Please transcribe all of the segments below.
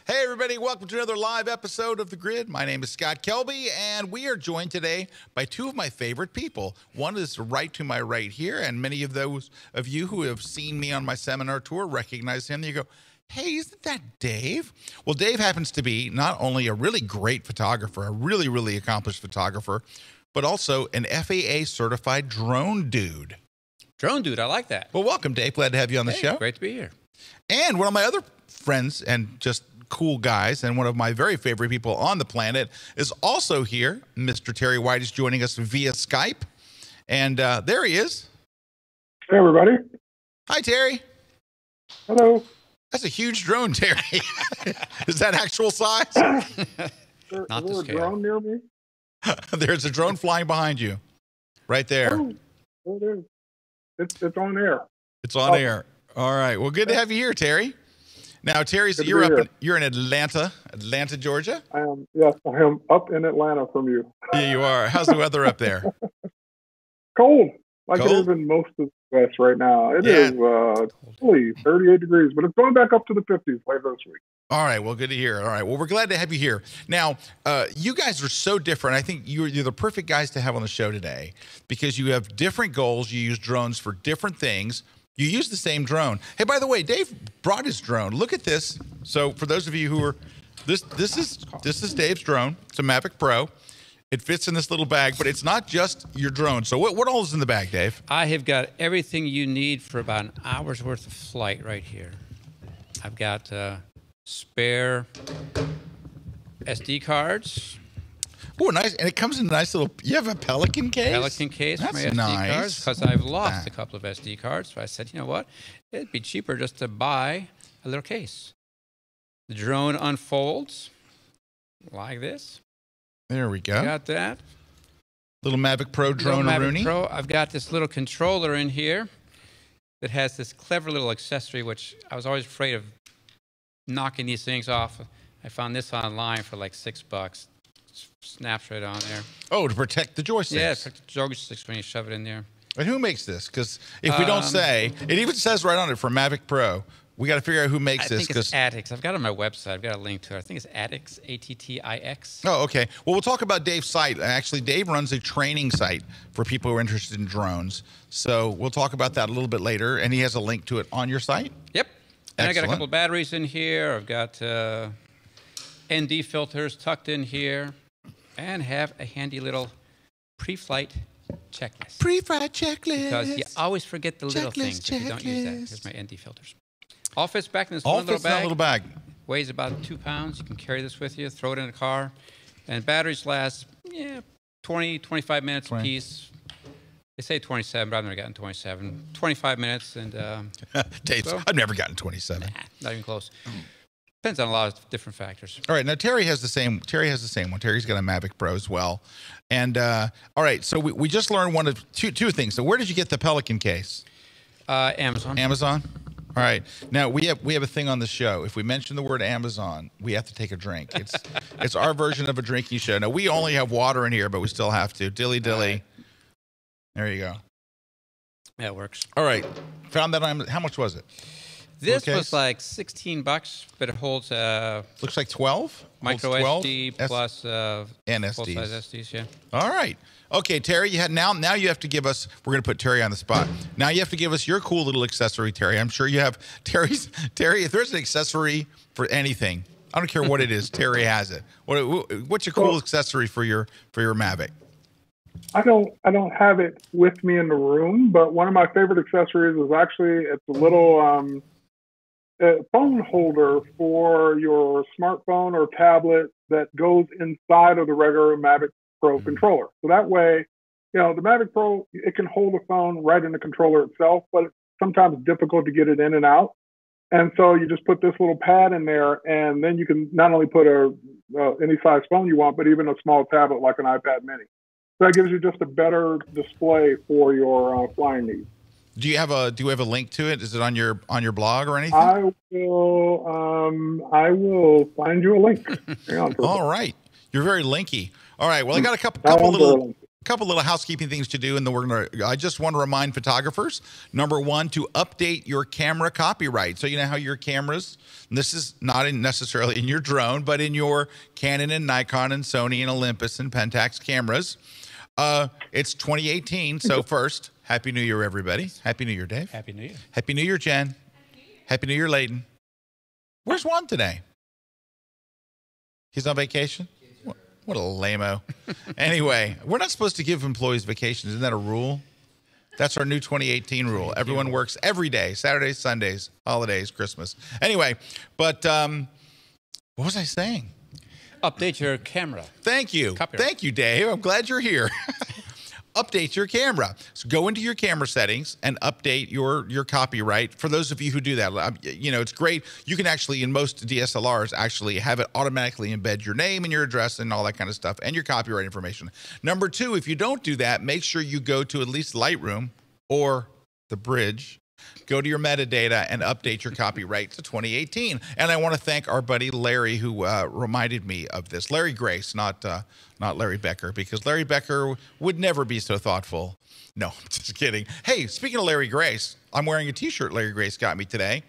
Hey, everybody, welcome to another live episode of The Grid. My name is Scott Kelby, and we are joined today by two of my favorite people. One is right to my right here, and many of those of you who have seen me on my seminar tour recognize him. You go, hey, isn't that Dave? Well, Dave happens to be not only a really great photographer, a really, really accomplished photographer, but also an FAA-certified drone dude. Drone dude, I like that. Well, welcome, Dave. Glad to have you on the show. Great to be here. And one of my other friends and just cool guys, and one of my very favorite people on the planet, is also here. Mr. Terry White is joining us via Skype. And there he is. Hey, everybody. Hi, Terry. Hello. That's a huge drone, Terry. Is that actual size? Not the a scale. drone near me? There's a drone flying behind you. Right there. Oh, there it is. It's on air. It's on air. All right. Well, good to have you here, Terry. Now, Terry's, you're in Atlanta, Georgia? Yes, I am up in Atlanta from you. Yeah, you are. How's the weather up there? Cold, like Cold? it is in most of the West right now. It is only 38 degrees, but it's going back up to the 50s later this week. All right. Well, good to hear. All right. Well, we're glad to have you here. Now, you guys are so different. I think you're the perfect guys to have on the show today because you have different goals. You use drones for different things. You use the same drone. Hey, by the way, Dave brought his drone. Look at this. So for those of you who are, this is Dave's drone. It's a Mavic Pro. It fits in this little bag, but it's not just your drone. So what all is in the bag, Dave? I have got everything you need for about an hour's worth of flight right here. I've got spare SD cards. Oh, nice. And it comes in a nice little, you have a Pelican case? Pelican case for my That's SD nice. cards because I've lost a couple of SD cards. So I said, you know what? It'd be cheaper just to buy a little case. The drone unfolds like this. There we go. Got that. Little Mavic Pro drone Rooney. Pro. I've got this little controller in here that has this clever little accessory, which I was always afraid of knocking these things off. I found this online for like $6. Snaps right on there. Oh, to protect the joysticks. Yeah, protect the joysticks when you shove it in there. And who makes this? Because if we don't say, it even says right on it for Mavic Pro. We got to figure out who makes this. I think it's Attix. I've got it on my website. I've got a link to it. I think it's Attix, A-T-T-I-X. Oh, okay. Well, we'll talk about Dave's site. Actually, Dave runs a training site for people who are interested in drones. So we'll talk about that a little bit later. And he has a link to it on your site? Yep. And I got a Excellent. couple of batteries in here. I've got ND filters tucked in here. And have a handy little pre-flight checklist. Pre-flight checklist. Because you always forget the little things if you don't use that. Here's my ND filters. All fits back in this one little bag. Weighs about 2 pounds. You can carry this with you, throw it in a car. And batteries last, 20, 25 minutes a piece. They say 27, but I've never gotten 27. 25 minutes. And Dave, I've never gotten 27. Not even close. Depends on a lot of different factors. All right, now Terry has the same. One. Terry's got a Mavic Pro as well. And all right, so we just learned one of two things. So where did you get the Pelican case? Amazon. Amazon. All right. Now we have a thing on the show. If we mention the word Amazon, we have to take a drink. It's our version of a drinking show. Now we only have water in here, but we still have to. Dilly dilly. Right. There you go. That works. All right. Found that on. How much was it? This was like $16, but it holds looks like 12 micro SD plus and SDs. full-size SDs. Yeah. All right. Okay, Terry. Now you have to give us. We're going to put Terry on the spot. Now you have to give us your cool little accessory, Terry. I'm sure you have Terry. If there's an accessory for anything, I don't care what it is. Terry has it. What's your cool accessory for your Mavic? I don't have it with me in the room, but one of my favorite accessories is actually it's a little phone holder for your smartphone or tablet that goes inside of the regular Mavic Pro controller. So that way, the Mavic Pro, it can hold a phone right in the controller itself, but it's sometimes difficult to get it in and out. And so you just put this little pad in there, and then you can not only put any size phone you want, but even a small tablet like an iPad mini. So that gives you just a better display for your flying needs. Do you have a link to it? Is it on your blog or anything? I will find you a link. Hang on for All right. You're very linky. All right. Well, I got a couple couple little housekeeping things to do, and then I just want to remind photographers, number one, to update your camera copyright. So you know how your cameras, and this is not necessarily in your drone, but in your Canon and Nikon and Sony and Olympus and Pentax cameras. It's 2018, so first, Happy New Year, everybody. Happy New Year, Dave. Happy New Year. Happy New Year, Jen. Happy New Year, Layden. Where's Juan today? He's on vacation? What a lame-o. Anyway, we're not supposed to give employees vacations. Isn't that a rule? That's our new 2018 rule. Everyone works every day, Saturdays, Sundays, holidays, Christmas. Anyway, but what was I saying? Update your camera. Thank you. Copyright. Thank you, Dave. I'm glad you're here. Update your camera. So go into your camera settings and update your copyright. For those of you who do that, you know, it's great. You can actually, in most DSLRs, actually have it automatically embed your name and your address and all that kind of stuff and your copyright information. Number two, if you don't do that, make sure you go to at least Lightroom or the Bridge. Go to your metadata and update your copyright to 2018. And I want to thank our buddy Larry, who reminded me of this. Larry Grace, not Larry Becker, because Larry Becker would never be so thoughtful. No, I'm just kidding. Hey, speaking of Larry Grace, I'm wearing a T-shirt Larry Grace got me today.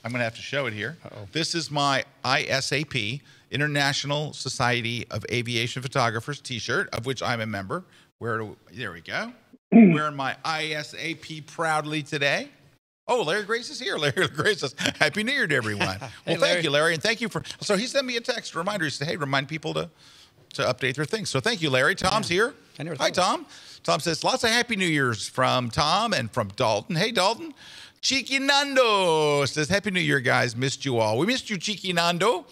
I'm going to have to show it here. Uh-oh. This is my ISAP, International Society of Aviation Photographers T-shirt, of which I'm a member. There we go. Wearing my ISAP proudly today. Oh, Larry Grace is here. Larry Grace says, Happy New Year to everyone. Well, thank you, Larry. And thank you so he sent me a text reminder. He said, hey, remind people to update their things. So thank you, Larry. Tom's here. Hi, Tom. Tom says, lots of Happy New Year's from Tom and from Dalton. Hey, Dalton. Cheeky Nando says, Happy New Year, guys. Missed you all. We missed you, Cheeky Nando.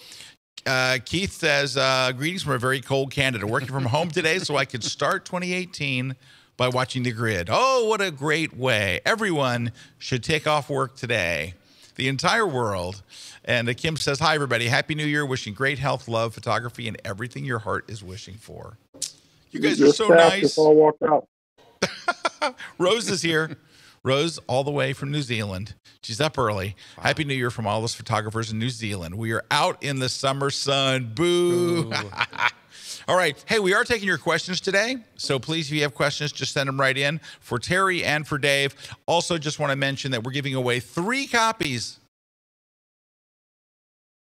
Keith says, greetings from a very cold Canada. Working from home today so I could start 2018 by watching the grid. Oh, what a great way. Everyone should take off work today. The entire world. And Kim says, hi, everybody. Happy New Year. Wishing great health, love, photography, and everything your heart is wishing for. You guys are so nice. All walked out. Rose is here. Rose, all the way from New Zealand. She's up early. Wow. Happy New Year from all those photographers in New Zealand. We are out in the summer sun. Boo. All right. Hey, we are taking your questions today. So please, if you have questions, just send them right in for Terry and for Dave. Also, just want to mention that we're giving away 3 copies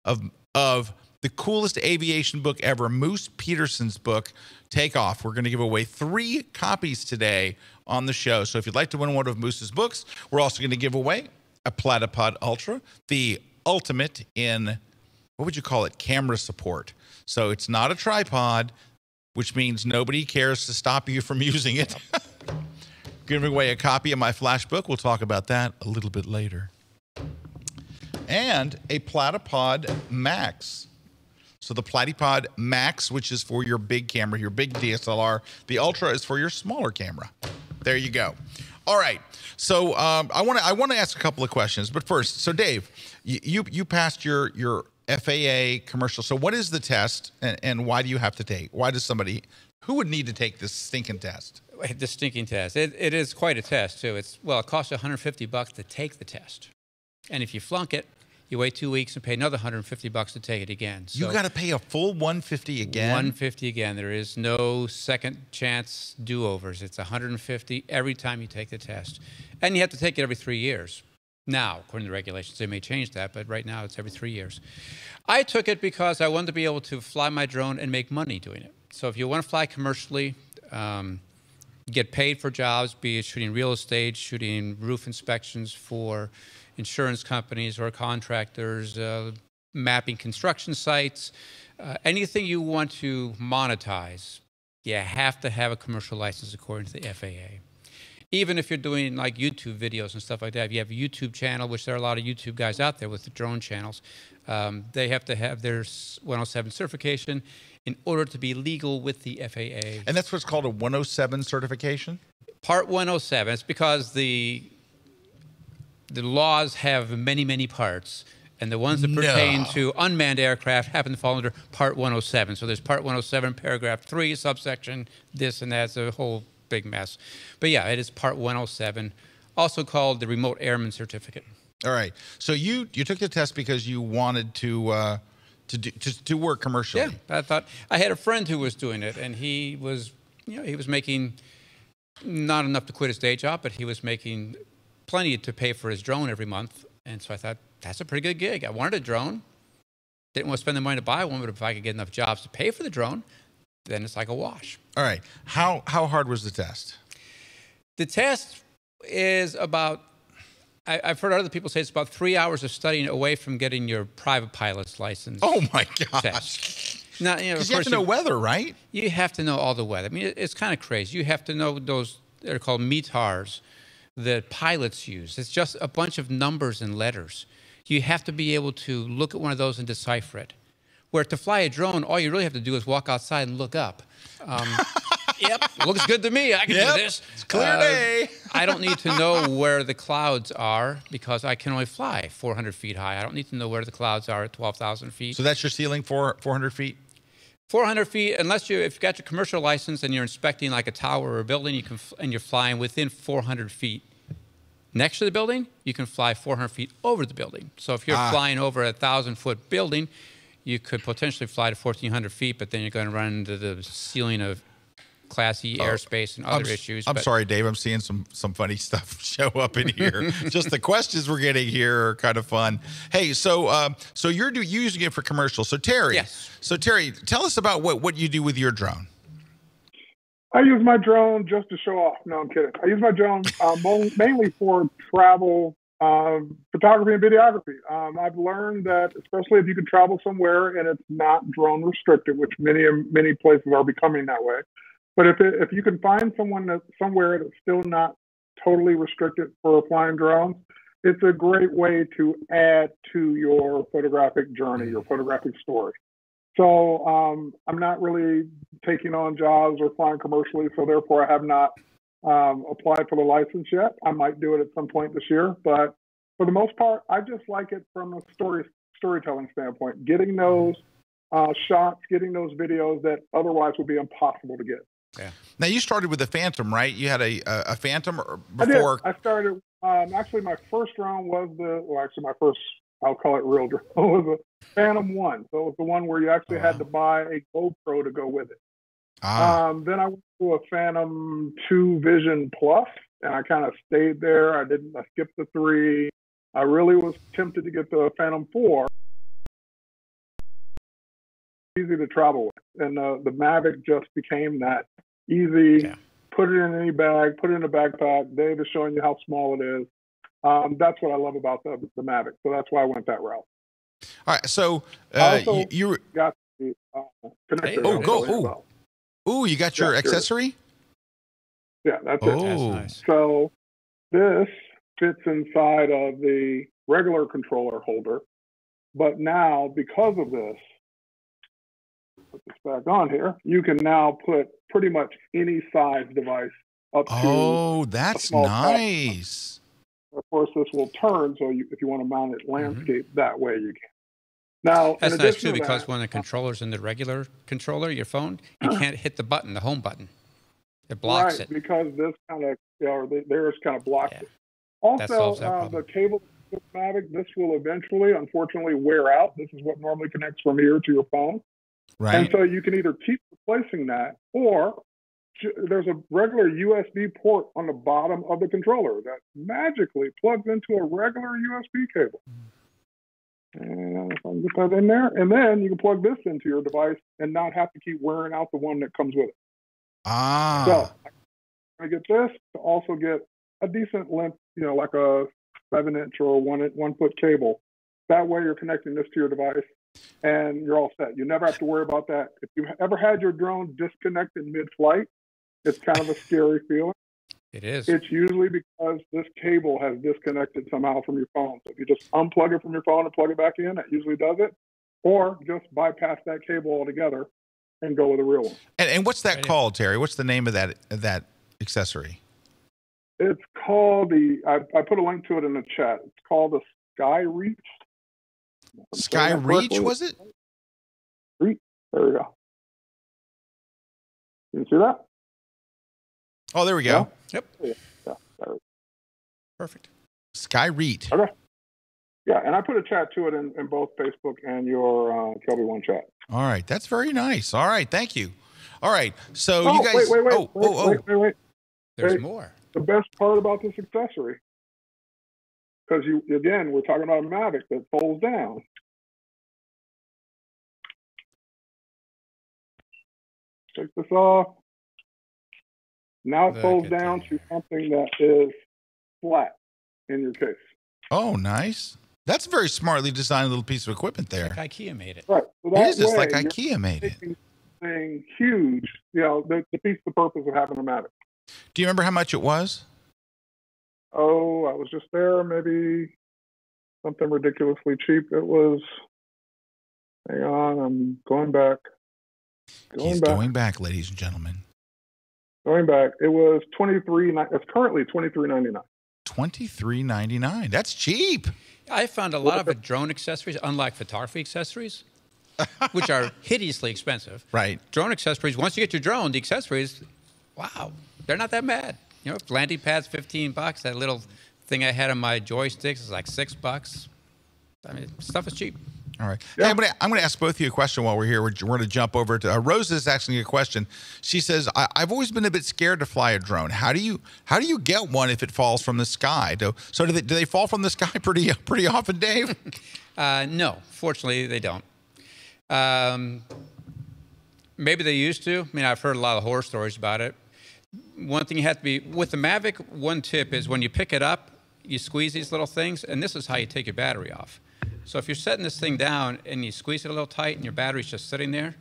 of the coolest aviation book ever, Moose Peterson's book, Take Off. We're going to give away 3 copies today on the show. So if you'd like to win one of Moose's books, we're also going to give away a Platypod Ultra, the ultimate in, what would you call it, camera support. So it's not a tripod, which means nobody cares to stop you from using it. Giving away a copy of my flash book. We'll talk about that a little bit later. And a Platypod Max. So the Platypod Max, which is for your big camera, your big DSLR. The Ultra is for your smaller camera. There you go. All right. So I want to ask a couple of questions. But first, so Dave, you passed your FAA commercial. So what is the test, and why do you have to take? Why does somebody, who would need to take this stinking test? The stinking test. It is quite a test too. It costs $150 to take the test, and if you flunk it, you wait 2 weeks and pay another $150 to take it again. So you got to pay a full $150 again. $150 again. There is no second chance do-overs. It's $150 every time you take the test, and you have to take it every 3 years. Now, according to the regulations, they may change that, but right now it's every 3 years. I took it because I wanted to be able to fly my drone and make money doing it. So if you want to fly commercially, get paid for jobs, be it shooting real estate, shooting roof inspections for insurance companies or contractors, mapping construction sites, anything you want to monetize, you have to have a commercial license according to the FAA. Even if you're doing like YouTube videos and stuff like that, if you have a YouTube channel, which there are a lot of YouTube guys out there with the drone channels, they have to have their 107 certification in order to be legal with the FAA. And that's what's called a 107 certification? Part 107. It's because the laws have many, many parts, and the ones that pertain to unmanned aircraft happen to fall under Part 107. So there's Part 107, Paragraph 3, subsection this and that. It's a whole big mess. But yeah, it is Part 107, also called the Remote Airman Certificate. All right. So you took the test because you wanted to work commercially. Yeah, I thought I had a friend who was doing it, and he was he was making not enough to quit his day job, but he was making plenty to pay for his drone every month. And so I thought, that's a pretty good gig. I wanted a drone. Didn't want to spend the money to buy one, but if I could get enough jobs to pay for the drone, then it's like a wash. All right. How hard was the test? The test is about, I've heard other people say it's about 3 hours of studying away from getting your private pilot's license. Oh, my gosh. Test. Now, because you have to know weather, right? You have to know all the weather. I mean, it's kind of crazy. You have to know those, they're called METARs, that pilots use. It's just a bunch of numbers and letters. You have to be able to look at one of those and decipher it. Where to fly a drone, all you really have to do is walk outside and look up. Yep, looks good to me. I can do this. It's clear day. I don't need to know where the clouds are because I can only fly 400 feet high. I don't need to know where the clouds are at 12,000 feet. So that's your ceiling for 400 feet? 400 feet, if you've got your commercial license and you're inspecting like a tower or a building, and you're flying within 400 feet next to the building, you can fly 400 feet over the building. So if you're flying over a 1,000-foot building, you could potentially fly to 1,400 feet, but then you're going to run into the ceiling of Class E airspace and other issues. I'm sorry, Dave. I'm seeing some funny stuff show up in here. Just the questions we're getting here are kind of fun. Hey, so you're using it for commercials. So Terry, yes. So Terry, tell us about what you do with your drone. I use my drone just to show off. No, I'm kidding. I use my drone mainly for travel, photography, and videography. I've learned that, especially if you can travel somewhere and it's not drone restricted, which many places are becoming that way. But if you can find somewhere that's still not totally restricted for flying drones, it's a great way to add to your photographic journey, your photographic story. So I'm not really taking on jobs or flying commercially, so therefore I have not applied for the license yet. I might do it at some point this year, but for the most part, I just like it from a storytelling standpoint, getting those shots, getting those videos that otherwise would be impossible to get. Yeah. Now you started with the Phantom, right? You had a Phantom before. I started. Actually, my first drone was my first. I'll call it real drone. Was a Phantom 1. So it was the one where you actually had to buy a GoPro to go with it. Then I went to a Phantom 2 Vision Plus, and I kind of stayed there. I skipped the 3. I really was tempted to get the Phantom 4. Easy to travel with, and the Mavic just became that easy. Yeah. Put it in any bag, put it in a backpack. Dave is showing you how small it is. That's what I love about the Mavic. So that's why I went that route. All right. So you got the connector. You got your accessory? Yeah, that's it. That's nice. So this fits inside of the regular controller holder, but now because of this, put this back on here, you can now put pretty much any size device up to. Oh, that's nice. Of course, this will turn, so if you want to mount it landscape, that way you can. Now, that's nice too, because when the controller's in the regular controller, your phone, you can't hit the button, the home button. It blocks it. Because this kind of, theirs kind of blocks it. Also, the cable Mavic, this will eventually, unfortunately, wear out. This is what normally connects from here to your phone. Right. And so you can either keep replacing that, or there's a regular USB port on the bottom of the controller that magically plugs into a regular USB cable. And if I can get that in there, and then you can plug this into your device and not have to keep wearing out the one that comes with it. So I get this to also get a decent length, like a 7-inch or 1-foot cable. That way you're connecting this to your device and you're all set. You never have to worry about that. If you ever had your drone disconnected mid-flight, it's kind of a scary feeling. It is. It's usually because this cable has disconnected somehow from your phone. So if you just unplug it from your phone and plug it back in, that usually does it. Or just bypass that cable altogether and go with a real one. And what's that called, Terry? What's the name of that accessory? It's called I put a link to it in the chat. It's called the SkyReach. SkyReach, was it? Reach. There we go. You see that? Oh, there we go. Yeah? Yep. Yeah. Perfect. SkyReach. Okay. Yeah, and I put a chat to it in both Facebook and your KelbyOne chat. All right. That's very nice. All right. Thank you. All right. So you guys. Wait. There's more. The best part about this accessory, because we're talking about a Mavic that folds down. Take this off. Now it folds down to something that is flat in your case. Oh, nice. That's a very smartly designed little piece of equipment there. Like IKEA made it. Right. So it is just like IKEA made it. Thing huge, the piece the purpose of having a Mavic. Do you remember how much it was? Oh, I was just there, maybe something ridiculously cheap. It was, hang on, I'm going back. He's going back, ladies and gentlemen. Going back. It was it's currently $23.99. $23.99. That's cheap. I found a lot of drone accessories, unlike photography accessories, which are hideously expensive. Right. Drone accessories, once you get your drone, the accessories, wow, they're not that bad. Landing pads, $15. That little thing I had on my joysticks is like $6. I mean, stuff is cheap. All right. Yeah. Hey, I'm going to ask both of you a question while we're here. We're going to jump over to Rose is asking you a question. She says, "I've always been a bit scared to fly a drone. How do you get one if it falls from the sky? Do they fall from the sky pretty often, Dave?" No, fortunately they don't. Maybe they used to. I mean, I've heard a lot of horror stories about it. One thing you have to be with the Mavic. One tip is when you pick it up, you squeeze these little things, and this is how you take your battery off. So if you're setting this thing down and you squeeze it a little tight and your battery's just sitting there,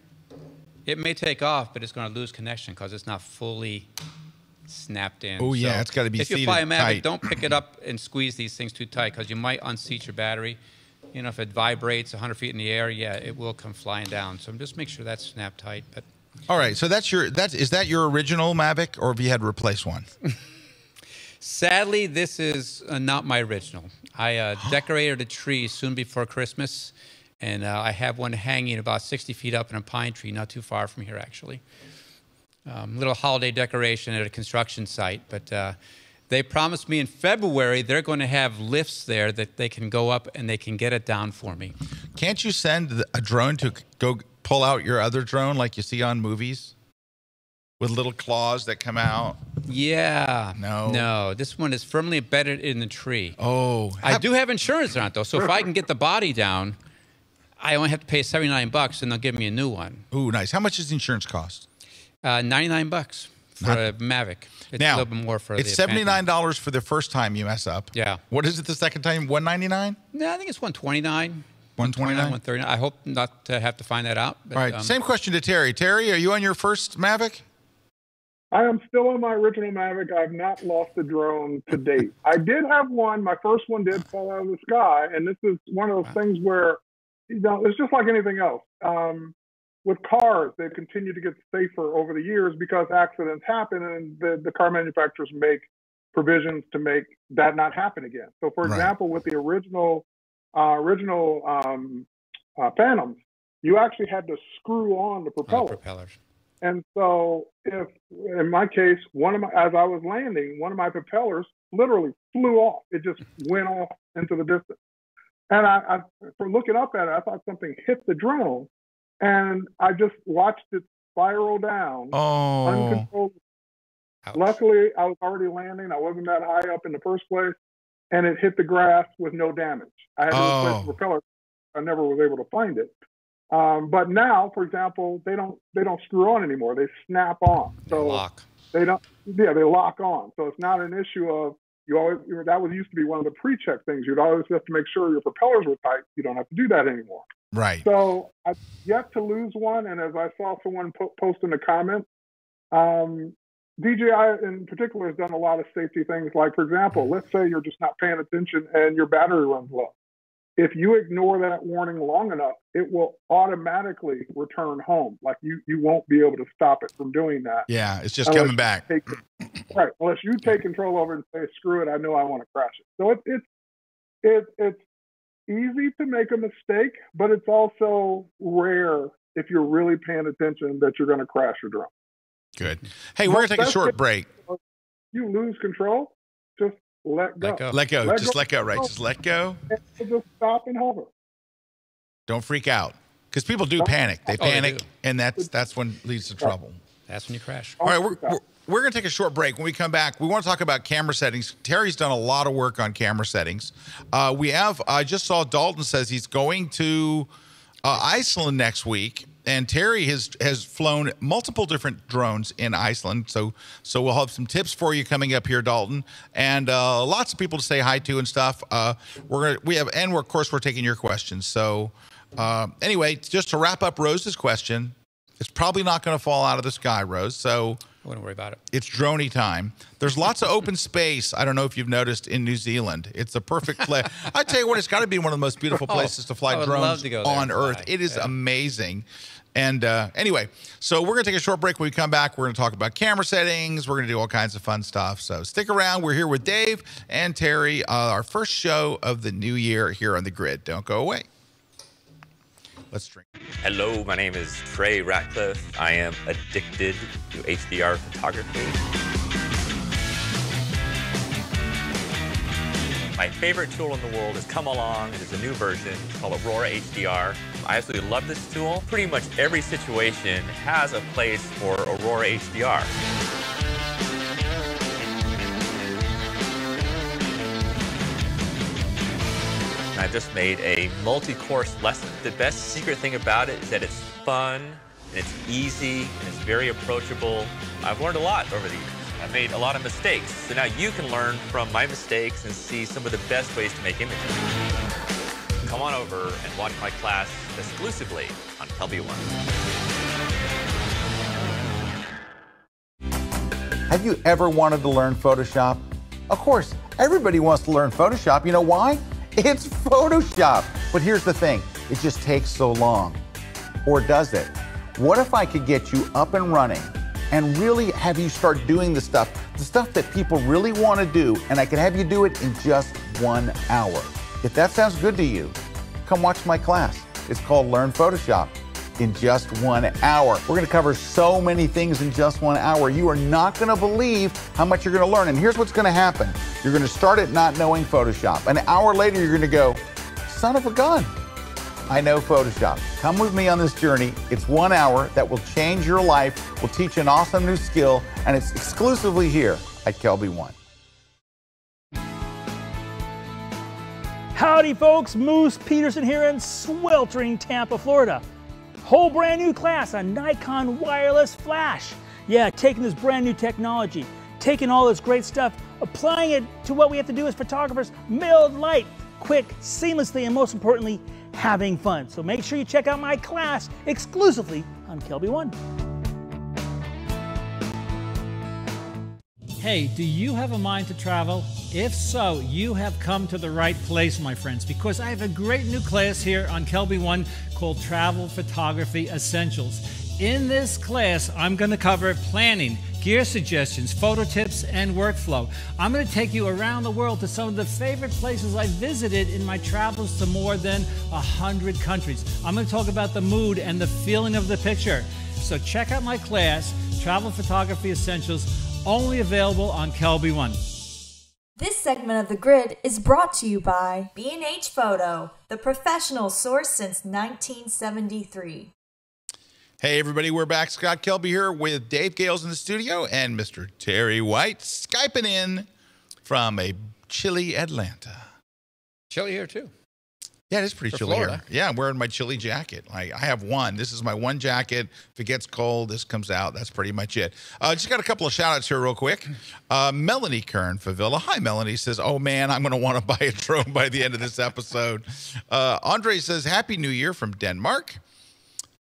it may take off, but it's going to lose connection because it's not fully snapped in. Oh, yeah, it's got to be seated. If you fly a Mavic, tight. Don't pick it up and squeeze these things too tight because you might unseat your battery. If it vibrates 100 feet in the air, yeah, it will come flying down. So just make sure that's snapped tight. But all right, so is that your original Mavic, or have you had to replace one? Sadly, this is not my original. I decorated a tree soon before Christmas, and I have one hanging about 60 feet up in a pine tree not too far from here, actually. Little holiday decoration at a construction site. But they promised me in February they're going to have lifts there that they can go up and they can get it down for me. Can't you send a drone to go pull out your other drone like you see on movies? With little claws that come out? Yeah. No. No. This one is firmly embedded in the tree. Oh. I do have insurance on it, though. So if I can get the body down, I only have to pay $79 and they'll give me a new one. Ooh, nice. How much does the insurance cost? $99 for a Mavic. It's a little bit more for it's $79 for the first time you mess up. Yeah. What is it the second time? $199? No, I think it's $129. $129? $139. I hope not to have to find that out. But, all right. Same question to Terry. Terry, are you on your first Mavic? I am still on my original Mavic. I've not lost a drone to date. I did have one. My first one did fall out of the sky. And this is one of those things where, it's just like anything else. With cars, they've continued to get safer over the years because accidents happen and the car manufacturers make provisions to make that not happen again. So, for example, with the original Phantoms, you actually had to screw on the propellers. And so, if in my case, as I was landing, one of my propellers literally flew off. It just went off into the distance. And I from looking up at it, I thought something hit the drone, and I just watched it spiral down. Oh. Uncontrolled. Ouch. Luckily, I was already landing. I wasn't that high up in the first place, and it hit the grass with no damage. I had to replace the propeller. I never was able to find it. But now, for example, they don't screw on anymore. They snap on. So lock. They lock on. So it's not an issue of that used to be one of the pre-check things. You'd always have to make sure your propellers were tight. You don't have to do that anymore. Right. So I've yet to lose one. And as I saw someone post in the comments, DJI in particular has done a lot of safety things. Like, for example, let's say you're just not paying attention and your battery runs low. If you ignore that warning long enough, it will automatically return home. Like you won't be able to stop it from doing that. Yeah, it's just coming back. Right. Unless you take control over it and say, screw it, I know I want to crash it. So it's easy to make a mistake, but it's also rare if you're really paying attention that you're going to crash your drone. Good. Hey, we're going to take a short break. You lose control, just let go. Let go. Just let go, right? Just let go. Just stop and hover. Don't freak out. Because people do panic. They panic, and that's when it leads to trouble. That's when you crash. All right, we're going to take a short break. When we come back, we want to talk about camera settings. Terry's done a lot of work on camera settings. I just saw Dalton says he's going to Iceland next week, and Terry has flown multiple different drones in Iceland. So we'll have some tips for you coming up here, Dalton, and lots of people to say hi to and stuff. Of course we're taking your questions. So anyway, just to wrap up Rose's question, it's probably not going to fall out of the sky, Rose. So I wouldn't worry about it. It's droney time. There's lots of open space. I don't know if you've noticed in New Zealand. It's the perfect place. I tell you what, it's got to be one of the most beautiful places to fly drones on Earth. It is amazing. And anyway, so we're going to take a short break. When we come back, we're going to talk about camera settings. We're going to do all kinds of fun stuff. So stick around. We're here with Dave and Terry, our first show of the new year here on The Grid. Don't go away. Let's drink. Hello, my name is Trey Ratcliffe. I am addicted to HDR photography. My favorite tool in the world has come along. It is a new version. It's called Aurora HDR. I absolutely love this tool. Pretty much every situation has a place for Aurora HDR. I just made a multi-course lesson. The best secret thing about it is that it's fun, and it's easy, and it's very approachable. I've learned a lot over the years. I've made a lot of mistakes, so now you can learn from my mistakes and see some of the best ways to make images. Come on over and watch my class exclusively on KelbyOne. Have you ever wanted to learn Photoshop? Of course, everybody wants to learn Photoshop. You know why? It's Photoshop. But here's the thing, it just takes so long. Or does it? What if I could get you up and running and really have you start doing the stuff that people really want to do, and I can have you do it in just 1 hour? If that sounds good to you, come watch my class. It's called Learn Photoshop in just 1 hour. We're going to cover so many things in just 1 hour. You are not going to believe how much you're going to learn. And here's what's going to happen. You're going to start at not knowing Photoshop. An hour later, you're going to go, son of a gun, I know Photoshop. Come with me on this journey. It's 1 hour that will change your life, will teach you an awesome new skill, and it's exclusively here at KelbyOne. Howdy folks, Moose Peterson here in sweltering Tampa, Florida. Whole brand new class on Nikon wireless flash. Yeah, taking this brand new technology, taking all this great stuff, applying it to what we have to do as photographers, milled light, quick, seamlessly, and most importantly, having fun. So make sure you check out my class exclusively on KelbyOne. Hey, do you have a mind to travel? If so, you have come to the right place, my friends, because I have a great new class here on KelbyOne called Travel Photography Essentials. In this class, I'm going to cover planning, gear suggestions, photo tips, and workflow. I'm going to take you around the world to some of the favorite places I visited in my travels to more than 100 countries. I'm going to talk about the mood and the feeling of the picture. So check out my class, Travel Photography Essentials, only available on KelbyOne. This segment of The Grid is brought to you by B&H Photo, the professional source since 1973. Hey, everybody, we're back. Scott Kelby here with Dave Gales in the studio and Mr. Terry White Skyping in from a chilly Atlanta. Chilly here, too. Yeah, it is pretty chilly here. Yeah, I'm wearing my chilly jacket. I have one. This is my one jacket. If it gets cold, this comes out. That's pretty much it. Just got a couple of shout-outs here real quick. Melanie Kern Favilla. Hi, Melanie. Says, oh, man, I'm going to want to buy a drone by the end of this episode. Andre says, Happy New Year from Denmark.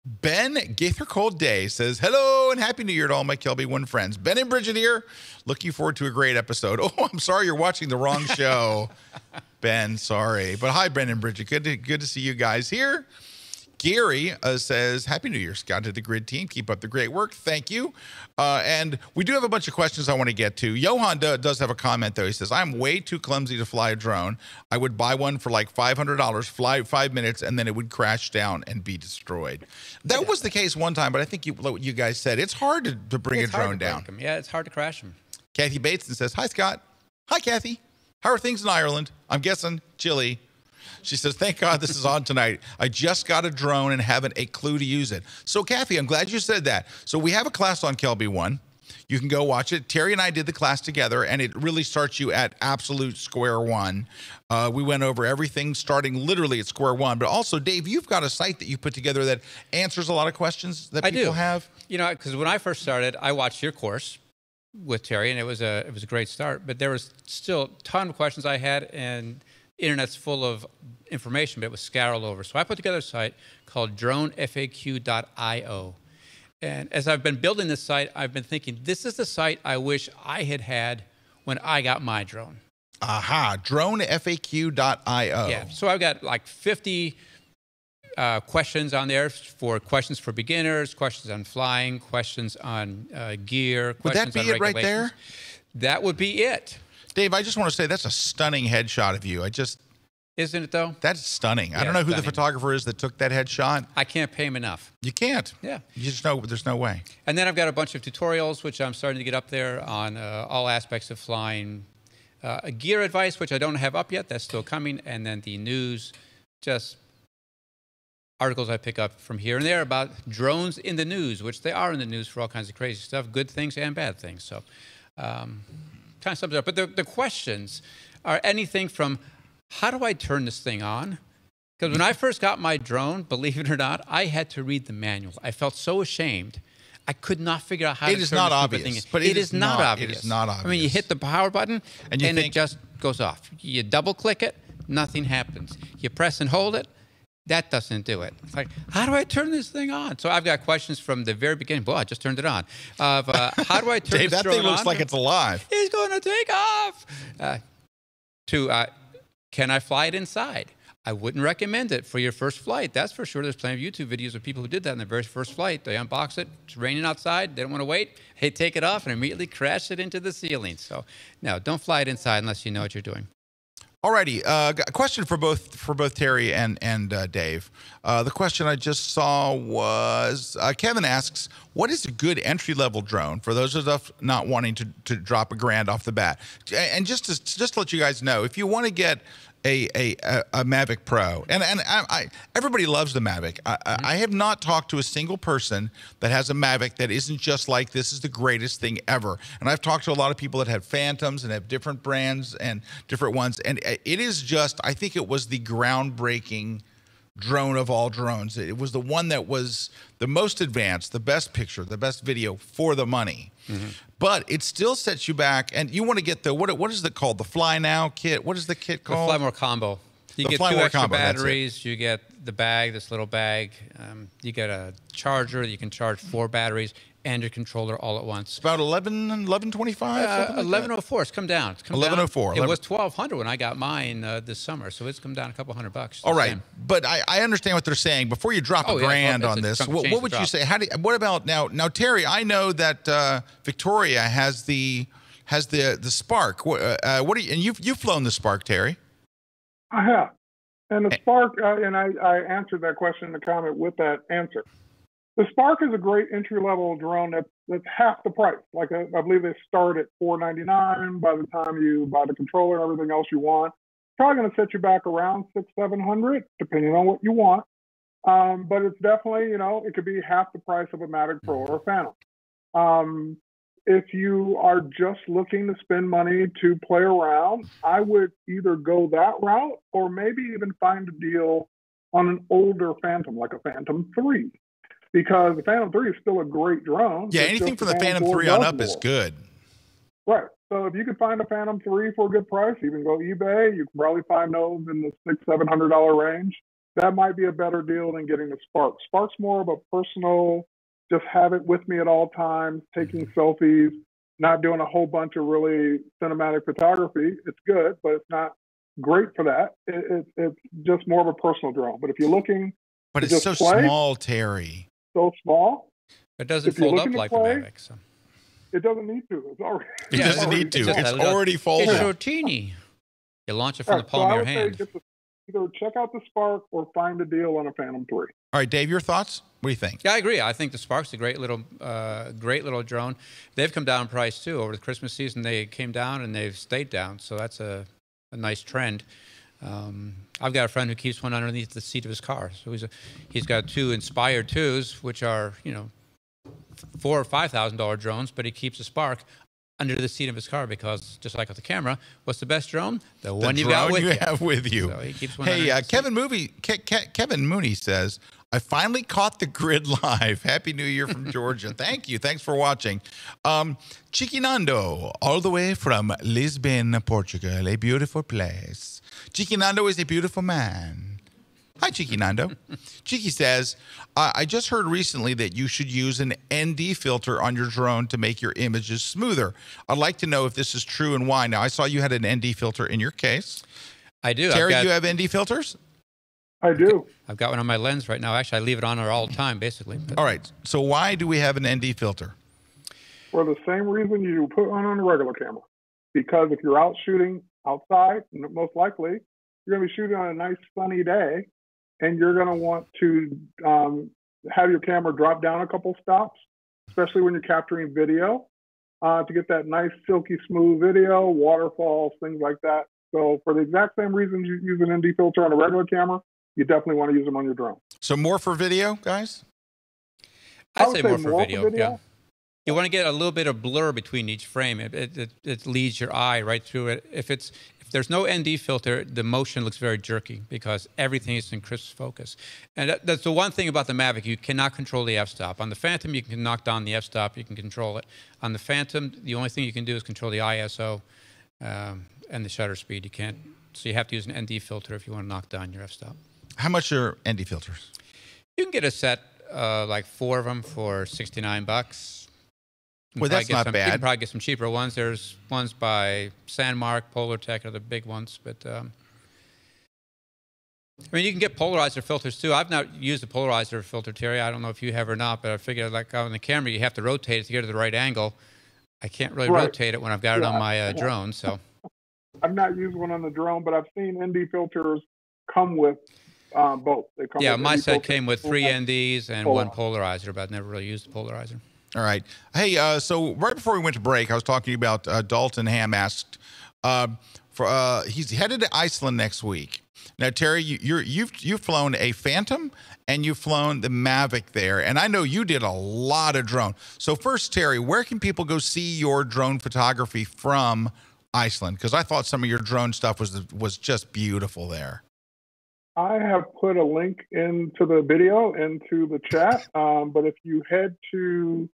Ben Gaither Day says, hello and Happy New Year to all my KelbyOne friends. Ben and Bridget here. Looking forward to a great episode. Oh, I'm sorry you're watching the wrong show. Ben, sorry. But hi, Ben and Bridget. Good to see you guys here. Gary says, Happy New Year, Scott, to the Grid team. Keep up the great work. Thank you. And we do have a bunch of questions I want to get to. Johan does have a comment, though. He says, I'm way too clumsy to fly a drone. I would buy one for like $500, fly 5 minutes, and then it would crash down and be destroyed. That was the case one time, but I think what you guys said, it's hard to bring a drone down. Yeah, it's hard to crash them. Kathy Bateson says, hi, Scott. Hi, Kathy. How are things in Ireland? I'm guessing chilly. She says, thank God this is on tonight. I just got a drone and haven't a clue to use it. So, Kathy, I'm glad you said that. So we have a class on KelbyOne. You can go watch it. Terry and I did the class together, and it really starts you at absolute square one. We went over everything starting literally at square one. But also, Dave, you've got a site that you put together that answers a lot of questions that people have. You know, because when I first started, I watched your course with Terry, and it was a great start. But there was still a ton of questions I had, and internet's full of information, but it was scattered all over. So I put together a site called dronefaq.io. And as I've been building this site, I've been thinking, this is the site I wish I had when I got my drone. Aha, dronefaq.io. Yeah, so I've got like 50 questions on there for questions for beginners, questions on flying, questions on gear, questions on regulations. Would that be it right there? That would be it. Dave, I just want to say that's a stunning headshot of you. Isn't it, though? That's stunning. Yeah, I don't know who the photographer is that took that headshot. I can't pay him enough. You can't? Yeah. You just know there's no way. And then I've got a bunch of tutorials, which I'm starting to get up there on all aspects of flying. Gear advice, which I don't have up yet. That's still coming. And then the news, just articles I pick up from here and there about drones in the news, which they are in the news for all kinds of crazy stuff, good things and bad things. So kind of sums it up. But the questions are anything from, how do I turn this thing on? Because when I first got my drone, believe it or not, I had to read the manual. I felt so ashamed. I could not figure out how to turn this thing on. But it is not obvious. It is not obvious. I mean, you hit the power button, and it just goes off. You double-click it, nothing happens. You press and hold it, that doesn't do it. It's like, how do I turn this thing on? So I've got questions from the very beginning. Boy, I just turned it on. Of how do I turn Dave, this drone on? that thing looks like it's alive. It's going to take off. Can I fly it inside? I wouldn't recommend it for your first flight. That's for sure. There's plenty of YouTube videos of people who did that in their very first flight. They unbox it. It's raining outside. They don't want to wait. They take it off and immediately crash it into the ceiling. So, no, don't fly it inside unless you know what you're doing. Alrighty, a question for both Terry and Dave. The question I just saw was, Kevin asks, what is a good entry-level drone for those of us not wanting to drop $1,000 off the bat? And just to let you guys know, if you want to get a Mavic Pro, and everybody loves the Mavic. I have not talked to a single person that has a Mavic that isn't just like, this is the greatest thing ever. And I've talked to a lot of people that have Phantoms and have different brands and different ones, and it is just, I think it was the groundbreaking drone of all drones. It was the one that was the most advanced, the best picture, the best video for the money. Mm-hmm. But it still sets you back, and you want to get the, what is it called? The Fly Now kit. What is the kit called? The Fly More Combo. You get 2 extra batteries. You get the bag, this little bag. You get a charger that you can charge 4 batteries and your controller all at once. It's about $11.25. 1104. It's come down. It's come 1104. Down. It was $1,200 when I got mine this summer, so it's come down a couple $100. All right, but I understand what they're saying. Before you drop $1,000 on this, what would you say? What about now? Now, Terry, I know that Victoria has the Spark. What do you? And you've flown the Spark, Terry. I have, and the Spark, and I answered that question in the comment with that answer. The Spark is a great entry-level drone that's half the price. Like I believe they start at $499 by the time you buy the controller and everything else you want. Probably going to set you back around $600-700, depending on what you want. But it's definitely, it could be half the price of a Mavic Pro or a Phantom. If you are just looking to spend money to play around, I would either go that route or maybe even find a deal on an older Phantom, like a Phantom 3. Because the Phantom 3 is still a great drone. Yeah, anything from the Phantom 3 on up is good. Right. So if you could find a Phantom 3 for a good price, you can go eBay. You can probably find those in the $600-700 range. That might be a better deal than getting the Spark. Spark's more of a personal, just have it with me at all times, taking selfies, not doing a whole bunch of really cinematic photography. It's good, but it's not great for that. It's just more of a personal drone. But if you're looking But it's so small, Terry. So small. It doesn't fold up like the Mavic. So. It doesn't need to. It's already. It doesn't need to. It's already folded. It's so teeny. You launch it from the palm of your hand. Either check out the Spark or find a deal on a Phantom 3. All right, Dave, your thoughts? What do you think? Yeah, I agree. I think the Spark's a great little drone. They've come down in price too. Over the Christmas season, they came down and they've stayed down. So that's a nice trend. I've got a friend who keeps one underneath the seat of his car. So he's got 2 Inspired 2s, which are, $4,000 or $5,000 drones, but he keeps a Spark under the seat of his car because, just like with the camera, what's the best drone? The one you got with you. have with you. So he keeps one. Hey, Kevin Mooney says, I finally caught the grid live. Happy New Year from Georgia. Thank you. Thanks for watching. Chiquinando, all the way from Lisbon, Portugal, a beautiful place. Chiquinando is a beautiful man. Hi, Chiquinando. Chiqui says, I just heard recently that you should use an ND filter on your drone to make your images smoother. I'd like to know if this is true and why. Now, I saw you had an ND filter in your case. I do. Terry, you have ND filters? I do. I've got one on my lens right now. Actually, I leave it on there all the time, basically. All right. So why do we have an ND filter? For the same reason you put one on a regular camera. Because if you're out shooting outside, most likely, you're going to be shooting on a nice sunny day, and you're going to want to have your camera drop down a couple stops, especially when you're capturing video, to get that nice, silky, smooth video, waterfalls, things like that. So for the exact same reasons you use an ND filter on a regular camera, you definitely want to use them on your drone. So more for video, guys? I'd say more for video. Yeah. You want to get a little bit of blur between each frame. It leads your eye right through it. If there's no ND filter, the motion looks very jerky because everything is in crisp focus. And that's the one thing about the Mavic. You cannot control the f-stop. On the Phantom, you can knock down the f-stop. You can control it. On the Phantom, the only thing you can do is control the ISO and the shutter speed. You can't. So you have to use an ND filter if you want to knock down your f-stop. How much are ND filters? You can get a set, like 4 of them for $69. Well, that's not bad. You can probably get some cheaper ones. There's ones by Sandmark, Polartec, are the big ones. But I mean, you can get polarizer filters too. I've not used a polarizer filter, Terry. I don't know if you have or not, but I figured like on the camera, you have to rotate it to get to the right angle. I can't really rotate it when I've got it on my drone. So I've not used one on the drone, but I've seen ND filters come with both. They come with my ND set came with 3 NDs and 1 polarizer, but I've never really used the polarizer. All right. Hey, so right before we went to break, I was talking about Dalton Ham asked he's headed to Iceland next week. Now, Terry, you've flown a Phantom and you've flown the Mavic there, and I know you did a lot of drone. So first, Terry, where can people go see your drone photography from Iceland? Because I thought some of your drone stuff was just beautiful there. I have put a link into the video, into the chat, but if you head to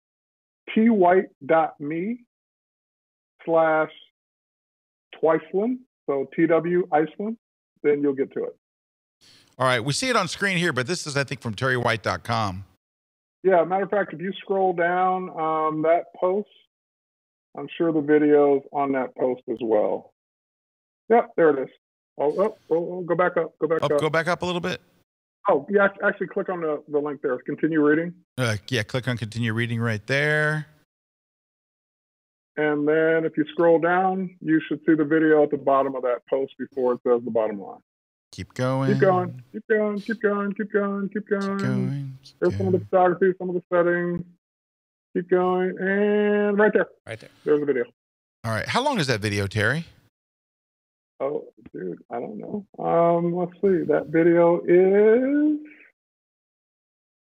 twhite.me/Twiceland, so TW Iceland, then you'll get to it. All right. We see it on screen here, but this is, I think, from terrywhite.com. Yeah, matter of fact, if you scroll down that post, I'm sure the video's on that post as well. Yep, there it is. Oh, go back up. Go back up. Go back up a little bit. Oh, yeah, actually click on the link there. Continue reading. Yeah, click on continue reading right there. And then if you scroll down, you should see the video at the bottom of that post before it says the bottom line. Keep going. Keep going. Keep going. Keep going. Keep going. Keep going. There's some of the photography, some of the settings. Keep going. And right there. Right there. There's the video. All right. How long is that video, Terry? Oh, dude, I don't know. Let's see. That video is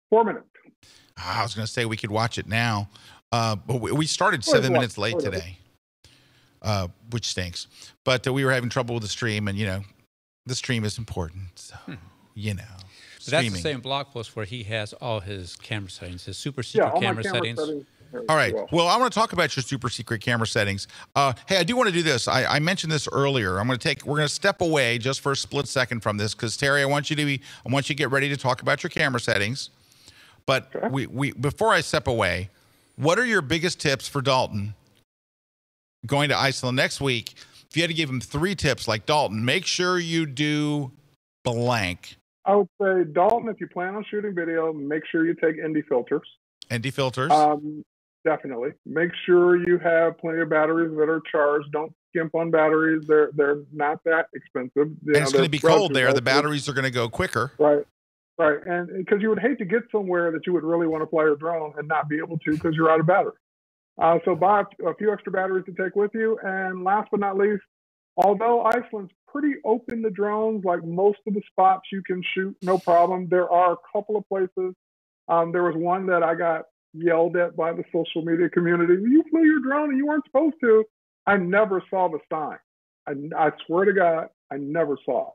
4 minutes. I was going to say we could watch it now, but we started 7 minutes late today, which stinks. But we were having trouble with the stream, and the stream is important. So So that's the same blog post where he has all his camera settings, his super secret camera settings. All right. Well, I want to talk about your super secret camera settings. Hey, I do want to do this. I mentioned this earlier. We're going to step away just for a split second from this because Terry, I want you to get ready to talk about your camera settings. But before I step away, what are your biggest tips for Dalton going to Iceland next week? If you had to give him 3 tips, like Dalton, make sure you do blank. I would say, Dalton, if you plan on shooting video, make sure you take ND filters. ND filters. Definitely. Make sure you have plenty of batteries that are charged. Don't skimp on batteries. They're not that expensive. And it's going to be cold there. The batteries are going to go quicker. Right. And because you would hate to get somewhere that you would really want to fly your drone and not be able to because you're out of battery. So buy a few extra batteries to take with you. And last but not least, although Iceland's pretty open to drones, like most of the spots you can shoot, no problem. There are a couple of places. There was one that I got yelled at by the social media community. You flew your drone and you weren't supposed to. I never saw the sign. I swear to God, I never saw it.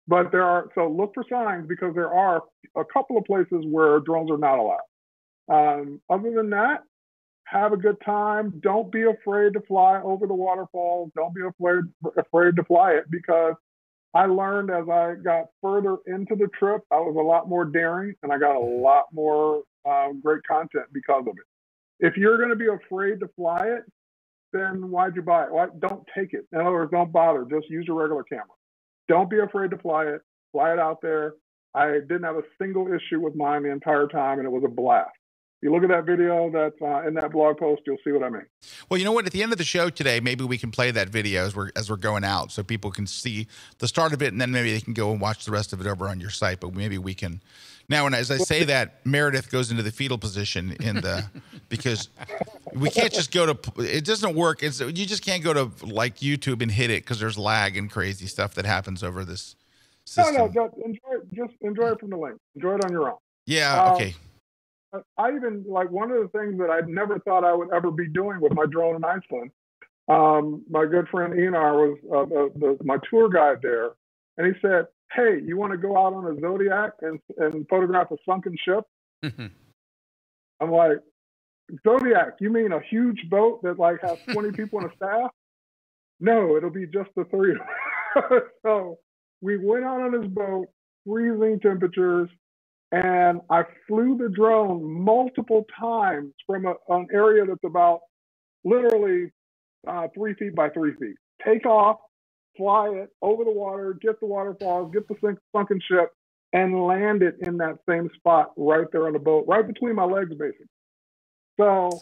But so look for signs, because there are a couple of places where drones are not allowed. Other than that, have a good time. Don't be afraid to fly over the waterfall. Don't be afraid to fly it, because I learned as I got further into the trip, I was a lot more daring and I got a lot more great content because of it. If you're going to be afraid to fly it, then why'd you buy it? Don't take it. In other words, don't bother. Just use your regular camera. Don't be afraid to fly it. Fly it out there. I didn't have a single issue with mine the entire time, and it was a blast. If you look at that video that's in that blog post, you'll see what I mean. Well, you know what? At the end of the show today, maybe we can play that video as we're going out, so people can see the start of it, and then maybe they can go and watch the rest of it over on your site. But maybe we can. Now, and as I say that, Meredith goes into the fetal position because we can't just go to. It doesn't work. You just can't go to like YouTube and hit it, because there's lag and crazy stuff that happens over this system. No, just enjoy it from the link. Enjoy it on your own. Yeah. Okay. I even, like, one of the things that I never thought I would ever be doing with my drone in Iceland, my good friend Einar was my tour guide there, and he said, "Hey, you want to go out on a Zodiac and photograph a sunken ship?" I'm like, "Zodiac, you mean a huge boat that like has 20 people on a staff?" "No, it'll be just the 3 of us." So we went out on his boat, freezing temperatures, and I flew the drone multiple times from an area that's about literally 3 feet by 3 feet. Take off, fly it over the water, get the waterfalls, get the sunken ship, and land it in that same spot right there on the boat, right between my legs, basically. So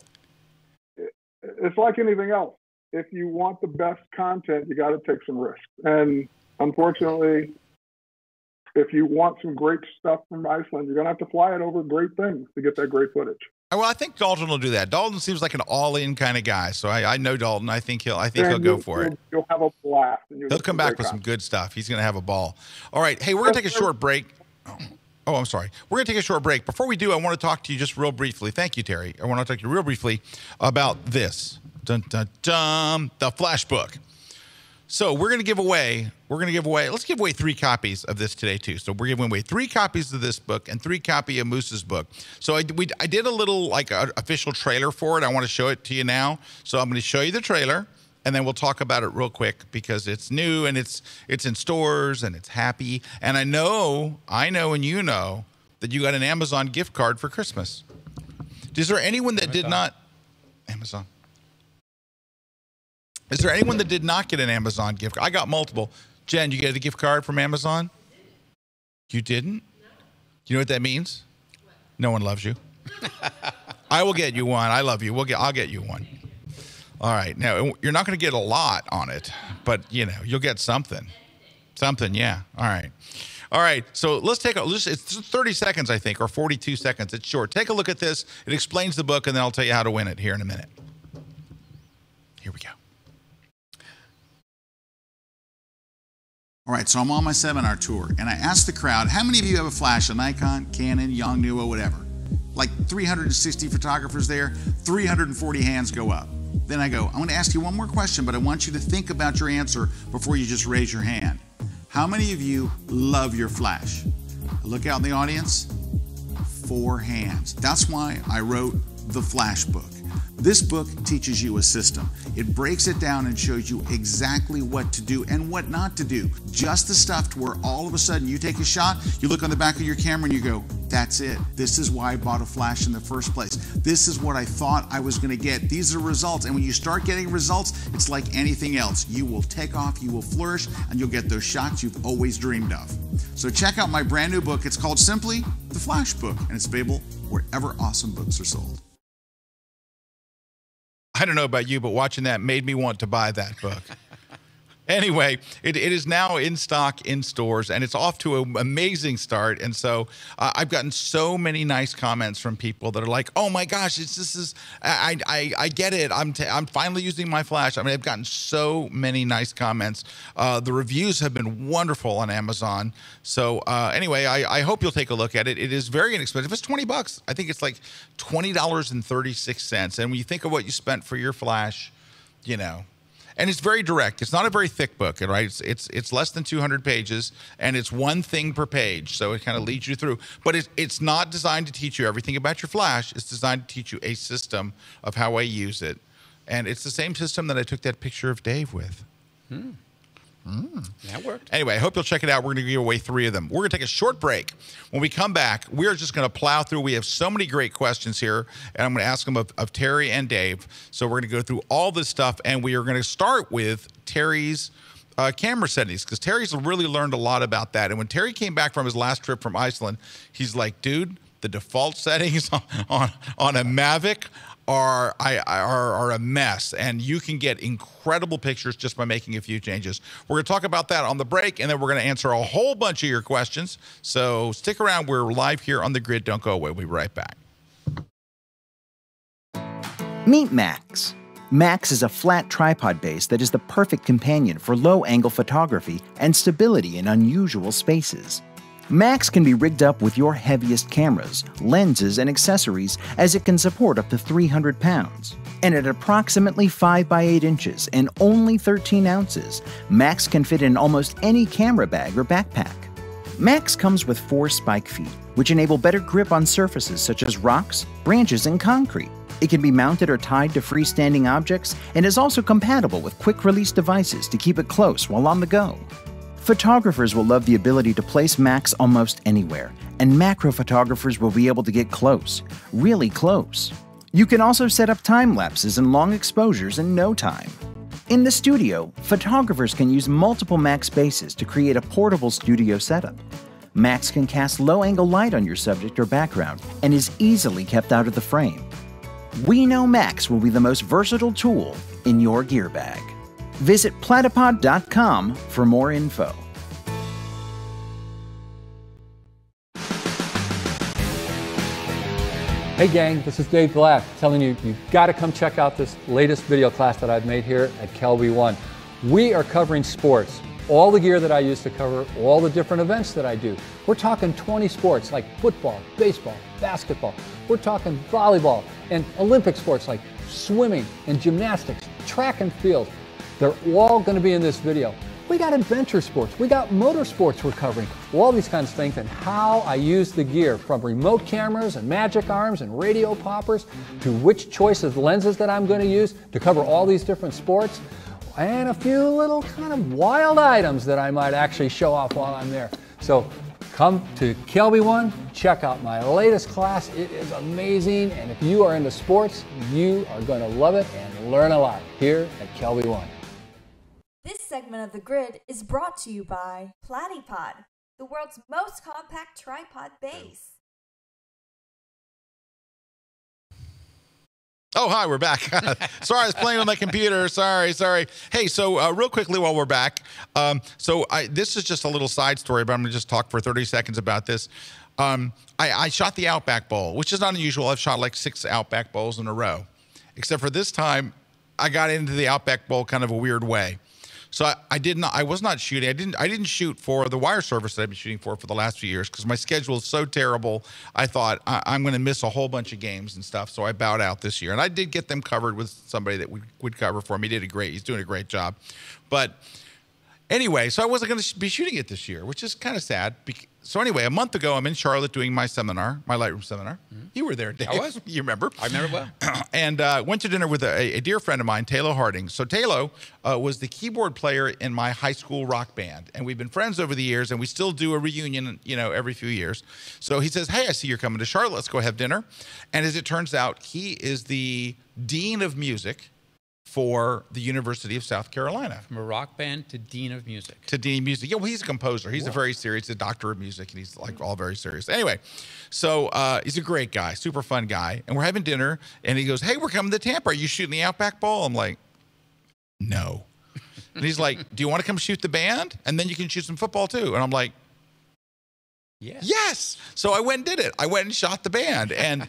it's like anything else. If you want the best content, you got to take some risks. And unfortunately, if you want some great stuff from Iceland, you're going to have to fly it over great things to get that great footage. Well, I think Dalton will do that. Dalton seems like an all-in kind of guy, so I know Dalton. I think he'll go for it. You'll have a blast. He'll come back with some good stuff. He's going to have a ball. All right. Hey, we're going to take a short break. Oh, I'm sorry. We're going to take a short break. Before we do, I want to talk to you just real briefly. Thank you, Terry. I want to talk to you real briefly about this. Dun, dun, dun, the Flash book. So let's give away 3 copies of this today too. So we're giving away 3 copies of this book and 3 copies of Moose's book. So I did a little like official trailer for it. I want to show it to you now. So I'm going to show you the trailer, and then we'll talk about it real quick, because it's new and it's in stores and it's happy. And I know, and you know that you got an Amazon gift card for Christmas. Is there anyone that did not? Amazon. Is there anyone that did not get an Amazon gift card? I got multiple. Jen, you get a gift card from Amazon? You didn't? No. You know what that means? What? No one loves you. I will get you one. I love you. I'll get you one. All right. Now, you're not going to get a lot on it, but, you'll get something. Something, yeah. All right. All right. So let's it's 30 seconds, I think, or 42 seconds. It's short. Take a look at this. It explains the book, and then I'll tell you how to win it here in a minute. Here we go. All right, so I'm on my seminar tour, and I asked the crowd, how many of you have a flash, a Nikon, Canon, Yongnuo, whatever? Like 360 photographers there, 340 hands go up. Then I go, I'm going to ask you one more question, but I want you to think about your answer before you just raise your hand. How many of you love your flash? I look out in the audience, 4 hands. That's why I wrote the Flash book. This book teaches you a system. It breaks it down and shows you exactly what to do and what not to do. Just the stuff to where all of a sudden you take a shot, you look on the back of your camera and you go, that's it. This is why I bought a flash in the first place. This is what I thought I was going to get. These are results. And when you start getting results, it's like anything else. You will take off, you will flourish, and you'll get those shots you've always dreamed of. So check out my brand new book. It's called simply The Flash Book, and it's available wherever awesome books are sold. I don't know about you, but watching that made me want to buy that book. Anyway, it is now in stock in stores, and it's off to an amazing start. And so I've gotten so many nice comments from people that are like, "Oh my gosh, I get it. I'm finally using my flash." I mean, I've gotten so many nice comments. The reviews have been wonderful on Amazon. So anyway, I hope you'll take a look at it. It is very inexpensive. It's $20. I think it's like $20.36. And when you think of what you spent for your flash, you know. And it's very direct. It's not a very thick book, right? It's less than 200 pages, and it's one thing per page, so it kind of leads you through. But it's not designed to teach you everything about your flash. It's designed to teach you a system of how I use it, and it's the same system that I took that picture of Dave with. That worked. Anyway, I hope you'll check it out. We're going to give away 3 of them. We're going to take a short break. When we come back, we're just going to plow through. We have so many great questions here, and I'm going to ask them of Terry and Dave. So we're going to go through all this stuff, and we are going to start with Terry's camera settings, because Terry's really learned a lot about that. And when Terry came back from his last trip from Iceland, he's like, dude, the default settings on a Mavic are a mess, and you can get incredible pictures just by making a few changes. We're going to talk about that on the break, and then we're going to answer a whole bunch of your questions. So stick around. We're live here on The Grid. Don't go away. We'll be right back. Meet Max. Max is a flat tripod base that is the perfect companion for low-angle photography and stability in unusual spaces. Max can be rigged up with your heaviest cameras, lenses, and accessories, as it can support up to 300 pounds. And at approximately 5 by 8 inches and only 13 ounces, Max can fit in almost any camera bag or backpack. Max comes with 4 spike feet, which enable better grip on surfaces such as rocks, branches, and concrete. It can be mounted or tied to freestanding objects and is also compatible with quick-release devices to keep it close while on the go. Photographers will love the ability to place Max almost anywhere, and macro photographers will be able to get close, really close. You can also set up time lapses and long exposures in no time. In the studio, photographers can use multiple Max bases to create a portable studio setup. Max can cast low-angle light on your subject or background and is easily kept out of the frame. We know Max will be the most versatile tool in your gear bag. Visit platypod.com for more info. Hey gang, this is Dave Black telling you, you've got to come check out this latest video class that I've made here at KelbyOne. We are covering sports, all the gear that I use to cover all the different events that I do. We're talking 20 sports like football, baseball, basketball. We're talking volleyball and Olympic sports like swimming and gymnastics, track and field. They're all going to be in this video. We got adventure sports, we got motorsports we're covering, all these kinds of things, and how I use the gear, from remote cameras and magic arms and radio poppers to which choice of lenses that I'm going to use to cover all these different sports, and a few little kind of wild items that I might actually show off while I'm there. So come to KelbyOne, check out my latest class. It is amazing, and if you are into sports, you are going to love it and learn a lot here at KelbyOne. This segment of The Grid is brought to you by Platypod, the world's most compact tripod base. Oh, hi, we're back. Sorry, I was playing with my computer. Sorry. Hey, so real quickly while we're back, this is just a little side story, but I'm going to just talk for 30 seconds about this. I shot the Outback Bowl, which is not unusual. I've shot like 6 Outback Bowls in a row, except for this time I got into the Outback Bowl kind of a weird way. So I was not shooting. I didn't shoot for the wire service that I've been shooting for the last few years because my schedule is so terrible. I thought I'm going to miss a whole bunch of games and stuff. So I bowed out this year, and I did get them covered with somebody that would cover for me. He's doing a great job. But anyway, so I wasn't going to be shooting it this year, which is kind of sad. So anyway, a month ago, I'm in Charlotte doing my seminar, my Lightroom seminar. Mm-hmm. You were there, Dave. I was. You remember? I remember well. And went to dinner with a dear friend of mine, Taylor Harding. So Taylor was the keyboard player in my high school rock band. And we've been friends over the years, and we still do a reunion, every few years. So he says, hey, I see you're coming to Charlotte. Let's go have dinner. And as it turns out, he is the dean of music for the University of South Carolina. From a rock band to dean of music. To dean of music. Yeah, well, he's a composer. He's a very serious, a doctor of music, and he's like all very serious. Anyway, so he's a great guy, super fun guy. And we're having dinner, and he goes, hey, we're coming to Tampa. Are you shooting the Outback Bowl? I'm like, no. And he's like, do you want to come shoot the band? And then you can shoot some football too. And I'm like, yes. So I went and did it. I went and shot the band, and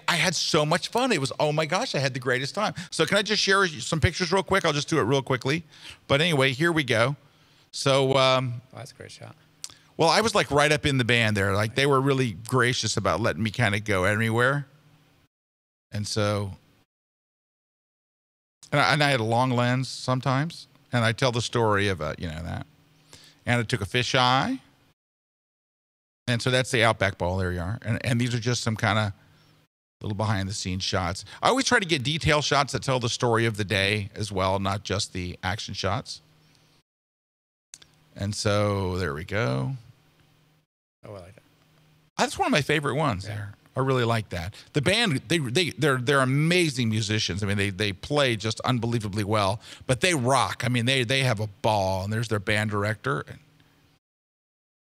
I had so much fun. It was, oh my gosh, I had the greatest time. So can I just share some pictures real quick? I'll just do it real quickly. But anyway, here we go. So that's a great shot. Well, I was like right up in the band there. Like they were really gracious about letting me kind of go anywhere. And so, and I had a long lens sometimes, and I tell the story of that. And I took a fisheye. And so that's the Outback Bowl. There you are. And these are just some kind of little behind the scenes shots. I always try to get detail shots that tell the story of the day as well, not just the action shots. And so there we go. Oh, I like that. That's one of my favorite ones there. I really like that. The band, they're amazing musicians. I mean, they play just unbelievably well, but they rock. I mean, they have a ball, and there's their band director.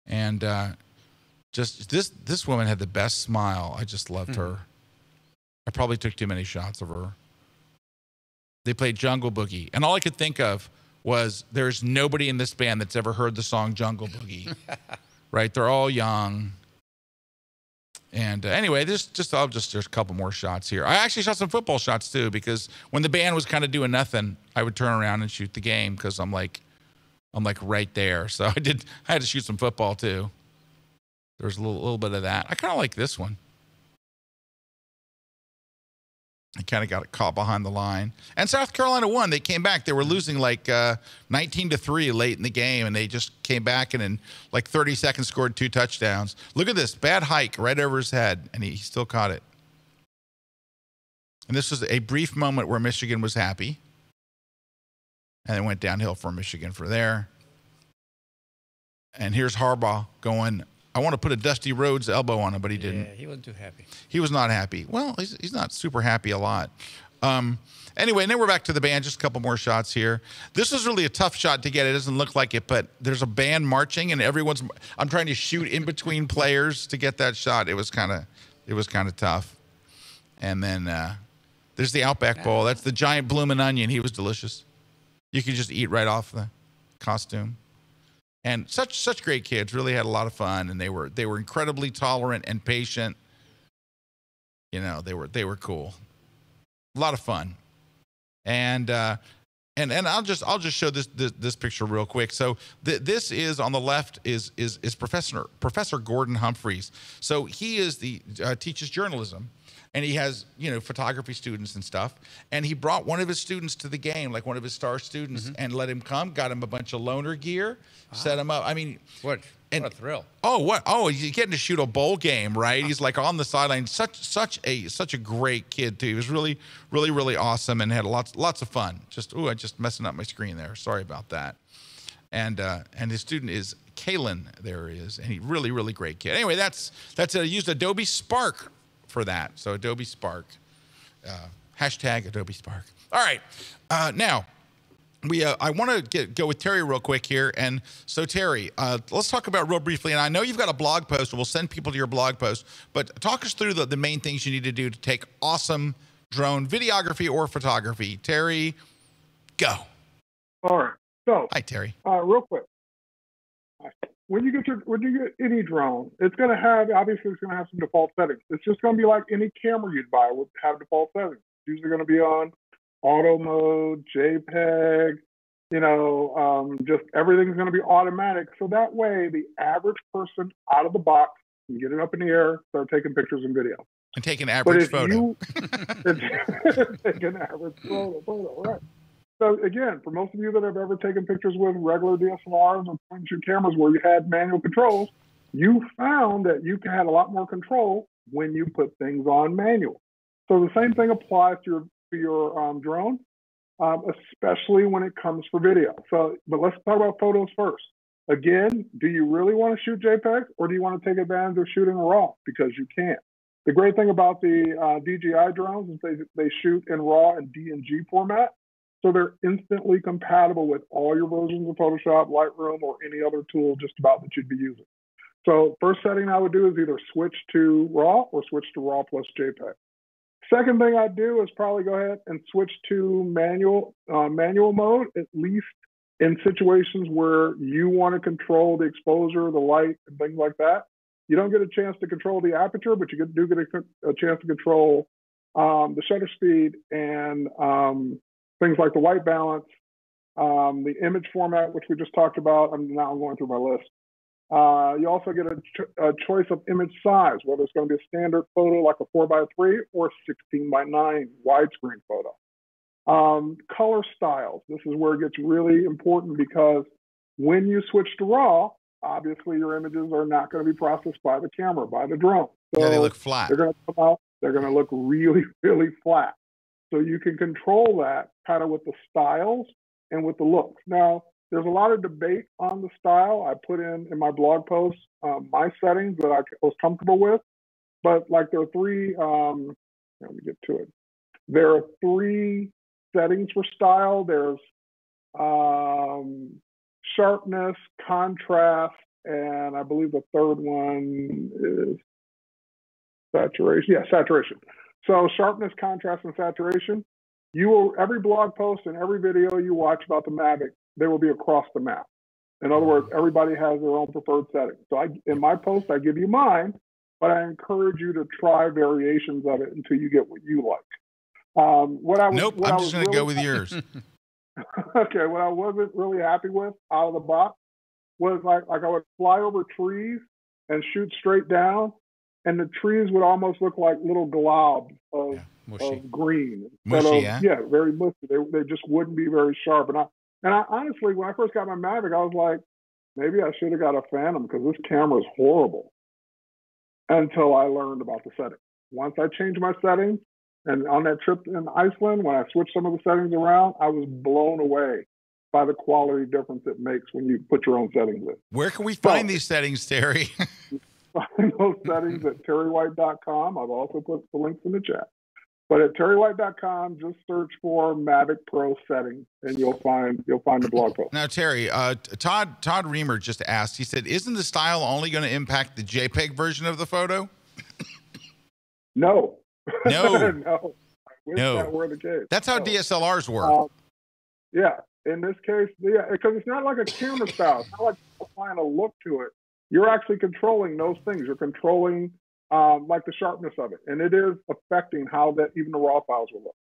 And just this woman had the best smile. I just loved her. I probably took too many shots of her. They played Jungle Boogie, and all I could think of was there's nobody in this band that's ever heard the song Jungle Boogie. Right? They're all young. And anyway, there's a couple more shots here. I actually shot some football shots too, because when the band was kind of doing nothing, I would turn around and shoot the game because I'm like right there. So I had to shoot some football too. There's a little bit of that. I kind of like this one. I kind of got caught behind the line. And South Carolina won. They came back. They were losing like 19-3 late in the game, and they just came back and in like 30 seconds scored 2 touchdowns. Look at this. Bad hike right over his head, and he still caught it. And this was a brief moment where Michigan was happy. And it went downhill for Michigan for there. And here's Harbaugh going, I want to put a Dusty Rhodes elbow on him, but he didn't. Yeah, he wasn't too happy. He was not happy. Well, he's not super happy a lot. Anyway, and then we're back to the band. Just a couple more shots here. This was really a tough shot to get. It doesn't look like it, but there's a band marching, and I'm trying to shoot in between players to get that shot. It was kind of tough. And then there's the Outback Bowl. That's the giant bloomin' onion. He was delicious. You could just eat right off the costume. And such great kids. Really had a lot of fun, and they were incredibly tolerant and patient. You know, they were cool. A lot of fun. And I'll just show this picture real quick. So this is on the left is Professor Gordon Humphreys. So he is teaches journalism. And he has, photography students and stuff. And he brought one of his students to the game, like one of his star students, and let him come, got him a bunch of loaner gear, set him up. I mean, what a thrill. Oh, he's getting to shoot a bowl game, right? He's like on the sideline. Such a great kid too. He was really, really, really awesome and had lots of fun. I just messing up my screen there. Sorry about that. And his student is Kalen. There he is, and he really, really great kid. Anyway, that's it. I used Adobe Spark for that. So Adobe Spark, hashtag Adobe Spark. All right, now I want to go with Terry real quick here. And so Terry, let's talk about real briefly. And I know you've got a blog post, and we'll send people to your blog post. But talk us through the main things you need to do to take awesome drone videography or photography. Terry, go. All right. So hi Terry. Real quick. When you get any drone, it's going to have some default settings. It's just going to be like any camera you'd buy would have default settings. It's usually going to be on auto mode, JPEG, just everything's going to be automatic. So that way the average person out of the box can get it up in the air, start taking pictures and video. And take an average photo. Take an average photo, right. So again, for most of you that have ever taken pictures with regular DSLRs or point-and-shoot cameras where you had manual controls, you found that you had a lot more control when you put things on manual. So the same thing applies to your drone, especially when it comes for video. But let's talk about photos first. Again, do you really want to shoot JPEG, or do you want to take advantage of shooting RAW? Because you can. The great thing about the DJI drones is they shoot in RAW and DNG format. So they're instantly compatible with all your versions of Photoshop, Lightroom, or any other tool just about that you'd be using. So first setting I would do is either switch to RAW or switch to RAW plus JPEG. Second thing I'd do is probably go ahead and switch to manual mode, at least in situations where you want to control the exposure, the light, and things like that, you don't get a chance to control the aperture, but you do get a chance to control the shutter speed and things like the white balance, the image format, which we just talked about. Now I'm going through my list. You also get a choice of image size, whether it's going to be a standard photo like a 4:3 or 16:9 widescreen photo. Color styles. This is where it gets really important because when you switch to RAW, obviously your images are not going to be processed by the camera, by the drone. So yeah, they look flat. They're going to come out, they're going to look really, really flat. So you can control that kind of with the styles and with the looks. Now, there's a lot of debate on the style. I put in my blog post my settings that I was comfortable with, but like there are three, let me get to it. There are three settings for style. There's sharpness, contrast, and I believe the third one is saturation. Yeah, saturation. So sharpness, contrast, and saturation. Every blog post and every video you watch about the Mavic, there will be across the map. In other words, everybody has their own preferred setting. So in my post, I give you mine, but I encourage you to try variations of it until you get what you like. I'm just going to go with yours. Okay, what I wasn't really happy with out of the box was like I would fly over trees and shoot straight down, and the trees would almost look like little globs of green. Mushy, yeah, very mushy. They just wouldn't be very sharp. And I honestly, when I first got my Mavic, I was like, maybe I should have got a Phantom because this camera is horrible. Until I learned about the settings. Once I changed my settings, and on that trip in Iceland, when I switched some of the settings around, I was blown away by the quality difference it makes when you put your own settings in. Where can we find these settings, Terry? Find those settings at terrywhite.com. I've also put the links in the chat. But at terrywhite.com, just search for Mavic Pro settings, and you'll find the blog post. Now, Terry, Todd Reamer just asked. He said, "Isn't the style only going to impact the JPEG version of the photo?" No. No. No. I wish that were the case. That's how DSLRs work. Yeah. In this case, yeah, because it's not like a camera style. It's not like applying a look to it. You're actually controlling those things. You're controlling like the sharpness of it, and it is affecting how that even the raw files will look.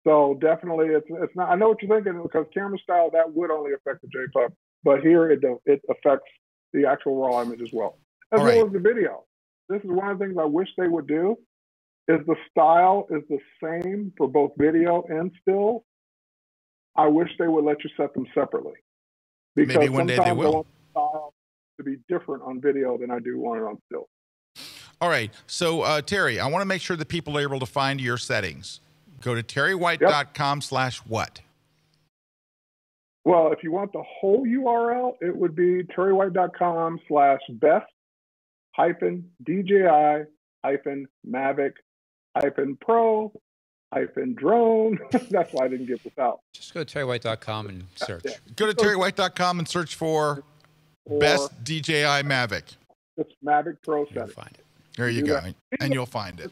So definitely, it's not. I know what you're thinking because camera style that would only affect the JPEG, but here it affects the actual raw image as well as the video. This is one of the things I wish they would do. Is the style is the same for both video and still. I wish they would let you set them separately because maybe one day they will. I want the style to be different on video than I do want it on still. All right. So, Terry, I want to make sure that people are able to find your settings. Go to terrywhite.com/what? Well, if you want the whole URL, it would be terrywhite.com/best-DJI-Mavic-Pro-drone. That's why I didn't get this out. Just go to terrywhite.com and search. Yeah. Go to terrywhite.com and search for best DJI Mavic. It's Mavic Pro setting. You'll find it. There you go, and you'll find it.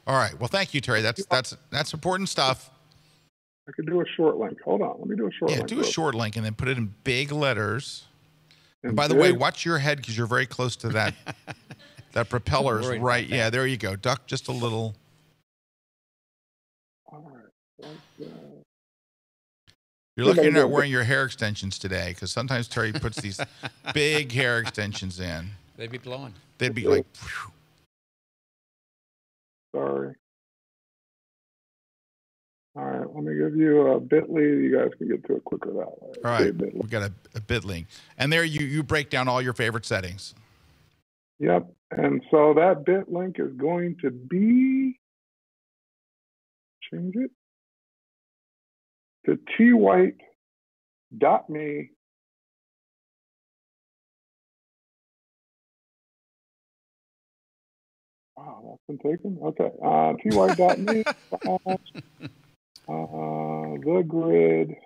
All right. Well, thank you, Terry. That's important stuff. I could do a short link. Hold on. Let me do a short link. Yeah, do a short link and then put it in big letters. And by the way, watch your head because you're very close to that. That propeller is right. Yeah, there you go. Duck just a little. All right. You're lucky you're not wearing your hair extensions today because sometimes Terry puts these big hair extensions in. They'd be blowing. They'd be like. Phew. Sorry. All right, let me give you a bit.ly. You guys can get to it quicker that way. All right, we got a bit link. And there you break down all your favorite settings. Yep, and so that bit link is going to be, change it, to twhite.me. Wow, that's been taken? Okay, twhite.me. The grid.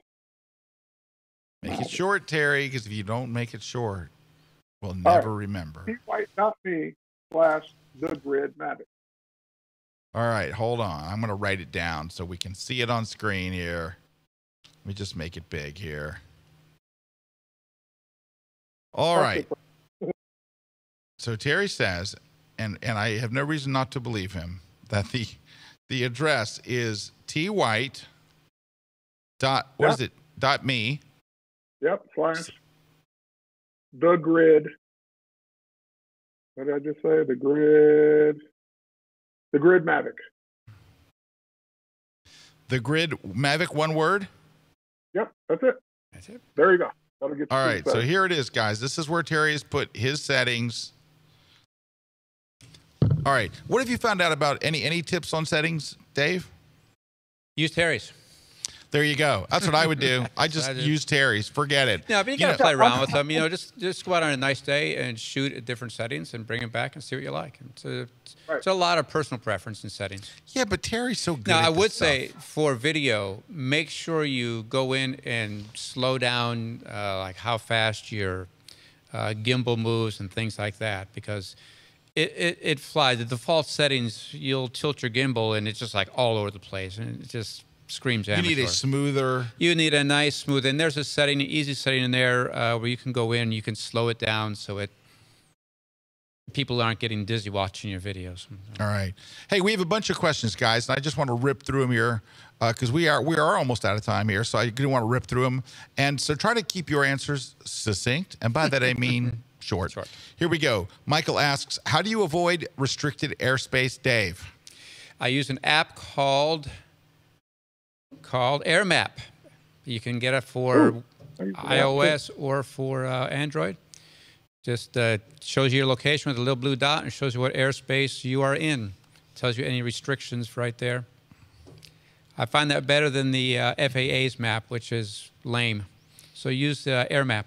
Make it short, Terry, because if you don't make it short, we'll never remember. twhite.me/thegrid Mavic. All right, hold on. I'm going to write it down so we can see it on screen here. Let me just make it big here. All right. So Terry says, and I have no reason not to believe him, that the address is twhite dot, what is it, dot me. Yep, / the grid. What did I just say? The grid Mavic. The Grid Mavic, one word? Yep, that's it. That's it. There you go. That'll get you. All right, so here it is, guys. This is where Terry has put his settings. All right, what have you found out about any tips on settings, Dave? Use Terry's. There you go. That's what I would do. I just use Terry's. Forget it. No, but you got to play around with them. You know, just go out on a nice day and shoot at different settings and bring them back and see what you like. It's a lot of personal preference in settings. Yeah, but Terry's so good. Now, at I this would stuff. say for video, make sure you go in and slow down like how fast your gimbal moves and things like that, because it flies. The default settings, you'll tilt your gimbal and it's just like all over the place, and it just screams amateur. You need a smoother. You need a nice smooth, and there's a setting, an easy setting in there where you can go in, you can slow it down so people aren't getting dizzy watching your videos. All right. Hey, we have a bunch of questions, guys, and I just want to rip through them here because we are almost out of time here, so I do want to rip through them. And so try to keep your answers succinct, and by that I mean short. Here we go. Michael asks, how do you avoid restricted airspace, Dave? I use an app called AirMap. You can get it for iOS or for Android. Just shows you your location with a little blue dot and shows you what airspace you are in. Tells you any restrictions right there. I find that better than the FAA's map, which is lame. So use AirMap.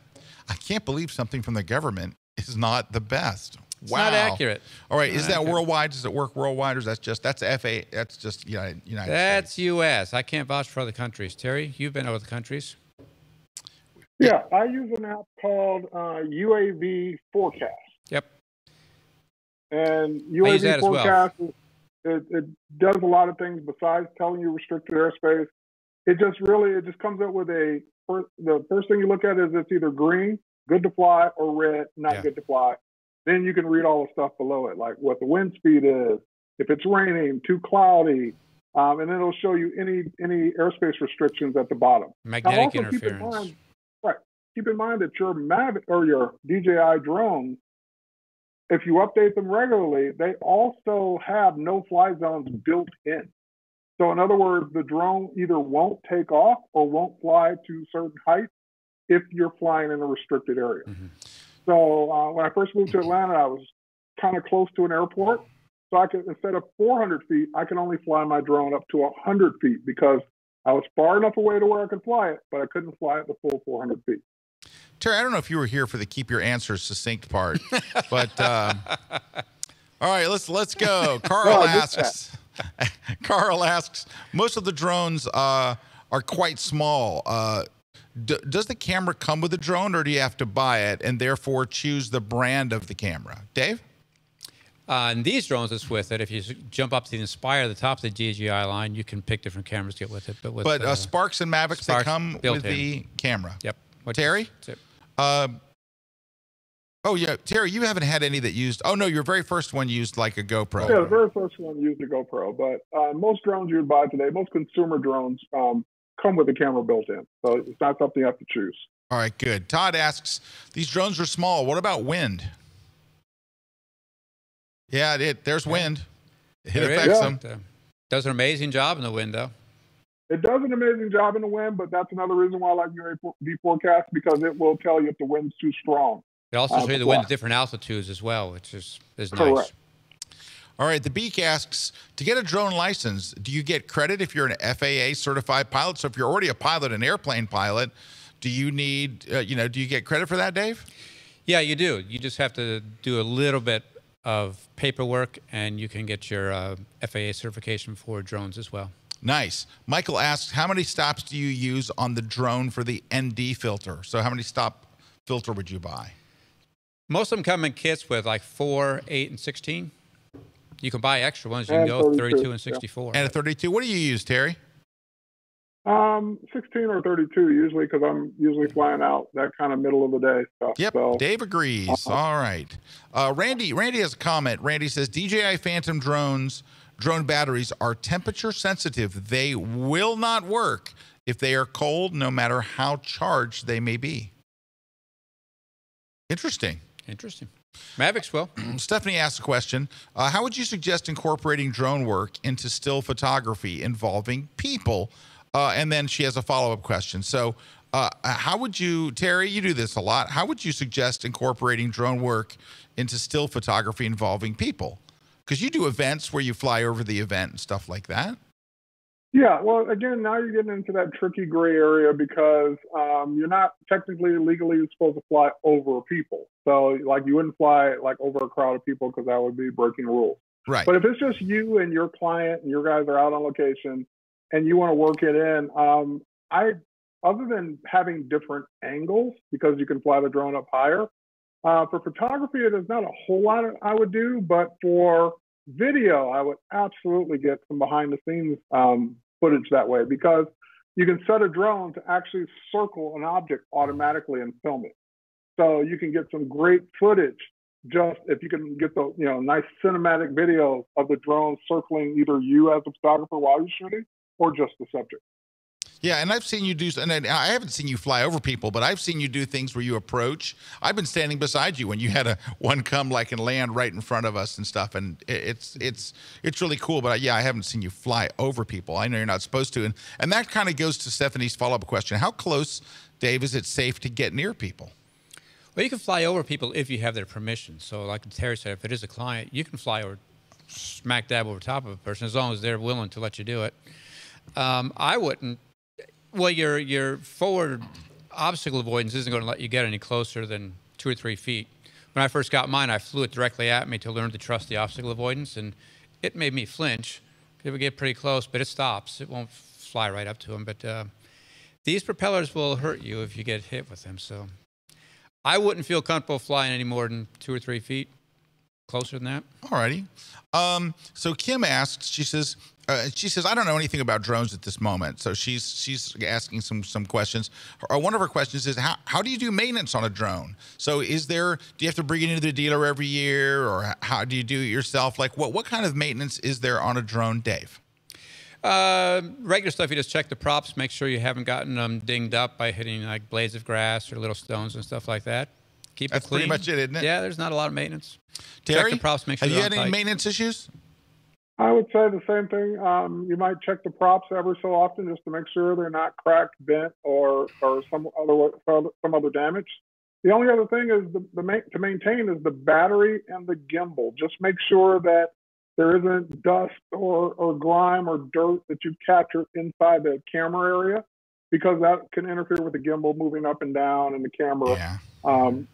I can't believe something from the government is not the best. It's not accurate. All right, is that worldwide? Does it work worldwide, or is that just that's FA? That's just United That's States? U.S. I can't vouch for other countries. Terry, you've been to other countries. Yeah, I use an app called UAV Forecast. Yep. And I use that UAV as well. Forecast, it does a lot of things besides telling you restricted airspace. It just comes up with the first thing you look at is it's either green, good to fly, or red, not good to fly. Then you can read all the stuff below it, like what the wind speed is, if it's raining, too cloudy, and then it'll show you any airspace restrictions at the bottom. Magnetic interference. Keep in mind that your Mavic or your DJI drones, if you update them regularly, they also have no-fly zones built in. So in other words, the drone either won't take off or won't fly to certain heights if you're flying in a restricted area. Mm-hmm. So when I first moved to Atlanta, I was kind of close to an airport. So I could, instead of 400 feet, I can only fly my drone up to 100 feet because I was far enough away to where I could fly it, but I couldn't fly it the full 400 feet. Terry, I don't know if you were here for the keep your answers succinct part, but all right, let's go. Carl asks, most of the drones are quite small. Does the camera come with the drone, or do you have to buy it and therefore choose the brand of the camera? Dave? And these drones, it's with it. If you jump up to the Inspire, the top of the DJI line, you can pick different cameras to get with it. But Sparks and Mavics, they come with the camera. Yep. Terry? That's it. Oh, yeah. Terry, you haven't had any that used... Oh, no, your very first one used like a GoPro. Yeah, the very first one used a GoPro. But most drones you would buy today, most consumer drones come with the camera built in. So it's not something you have to choose. All right, good. Todd asks, these drones are small. What about wind? Yeah, there's wind. It affects them. Does an amazing job in the wind, though. It does an amazing job in the wind, but that's another reason why I like UAV Forecast, because it will tell you if the wind's too strong. It also shows you the wind at different altitudes as well, which is nice. Correct. All right, the Beak asks, to get a drone license, do you get credit if you're an FAA certified pilot? So if you're already a pilot, an airplane pilot, do you need, do you get credit for that, Dave? Yeah, you do. You just have to do a little bit of paperwork, and you can get your FAA certification for drones as well. Nice. Michael asks, how many stops do you use on the drone for the ND filter? So how many stop filter would you buy? Most of them come in kits with like 4, 8, and 16. You can buy extra ones. You can go 32 and 64. And a 32. What do you use, Terry? 16 or 32 usually, because I'm usually flying out that kind of middle of the day stuff. Yep, so, Dave agrees. All right. Randy has a comment. Randy says, DJI Phantom drone batteries are temperature sensitive. They will not work if they are cold, no matter how charged they may be. Interesting. Mavics will. Stephanie asked a question. How would you suggest incorporating drone work into still photography involving people? And then she has a follow-up question. So how would you, Terry, you do this a lot. How would you suggest incorporating drone work into still photography involving people? Because you do events where you fly over the event and stuff like that. Yeah, well, again, now you're getting into that tricky gray area because you're not technically legally supposed to fly over people. So, like, you wouldn't fly like over a crowd of people because that would be breaking rules. Right. But if it's just you and your client and your guys are out on location and you want to work it in, other than having different angles because you can fly the drone up higher, for photography, there's not a whole lot I would do, but for video, I would absolutely get some behind the scenes footage that way because you can set a drone to actually circle an object automatically and film it. So you can get some great footage just if you can get the nice cinematic video of the drone circling either you as a photographer while you're shooting or just the subject. Yeah, and I've seen you do, and I haven't seen you fly over people, but I've seen you do things where you approach. I've been standing beside you when you had one come like and land right in front of us and stuff, and it's really cool. But yeah, I haven't seen you fly over people. I know you're not supposed to, and that kind of goes to Stephanie's follow-up question. How close, Dave, is it safe to get near people? Well, you can fly over people if you have their permission. So like Terry said, if it is a client, you can fly over smack dab over top of a person as long as they're willing to let you do it. I wouldn't. Well, your forward obstacle avoidance isn't going to let you get any closer than 2 or 3 feet. When I first got mine, I flew it directly at me to learn to trust the obstacle avoidance, and it made me flinch. It would get pretty close, but it stops. It won't fly right up to them. But these propellers will hurt you if you get hit with them. So I wouldn't feel comfortable flying any more than 2 or 3 feet. Closer than that. All righty. So Kim asks, she says, I don't know anything about drones at this moment. So she's asking some questions. One of her questions is, how do you do maintenance on a drone? So do you have to bring it into the dealer every year, or how do you do it yourself? Like what kind of maintenance is there on a drone, Dave? Regular stuff. You just check the props, make sure you haven't gotten them dinged up by hitting like blades of grass or little stones and stuff like that. Keep it clean. That's pretty much it, isn't it? Yeah, there's not a lot of maintenance. Terry, check the props, make sure have you had any maintenance issues? I would say the same thing. You might check the props every so often just to make sure they're not cracked, bent, or some other damage. The only other thing is to maintain is the battery and the gimbal. Just make sure that there isn't dust or grime or dirt that you've captured inside the camera area, because that can interfere with the gimbal moving up and down and the camera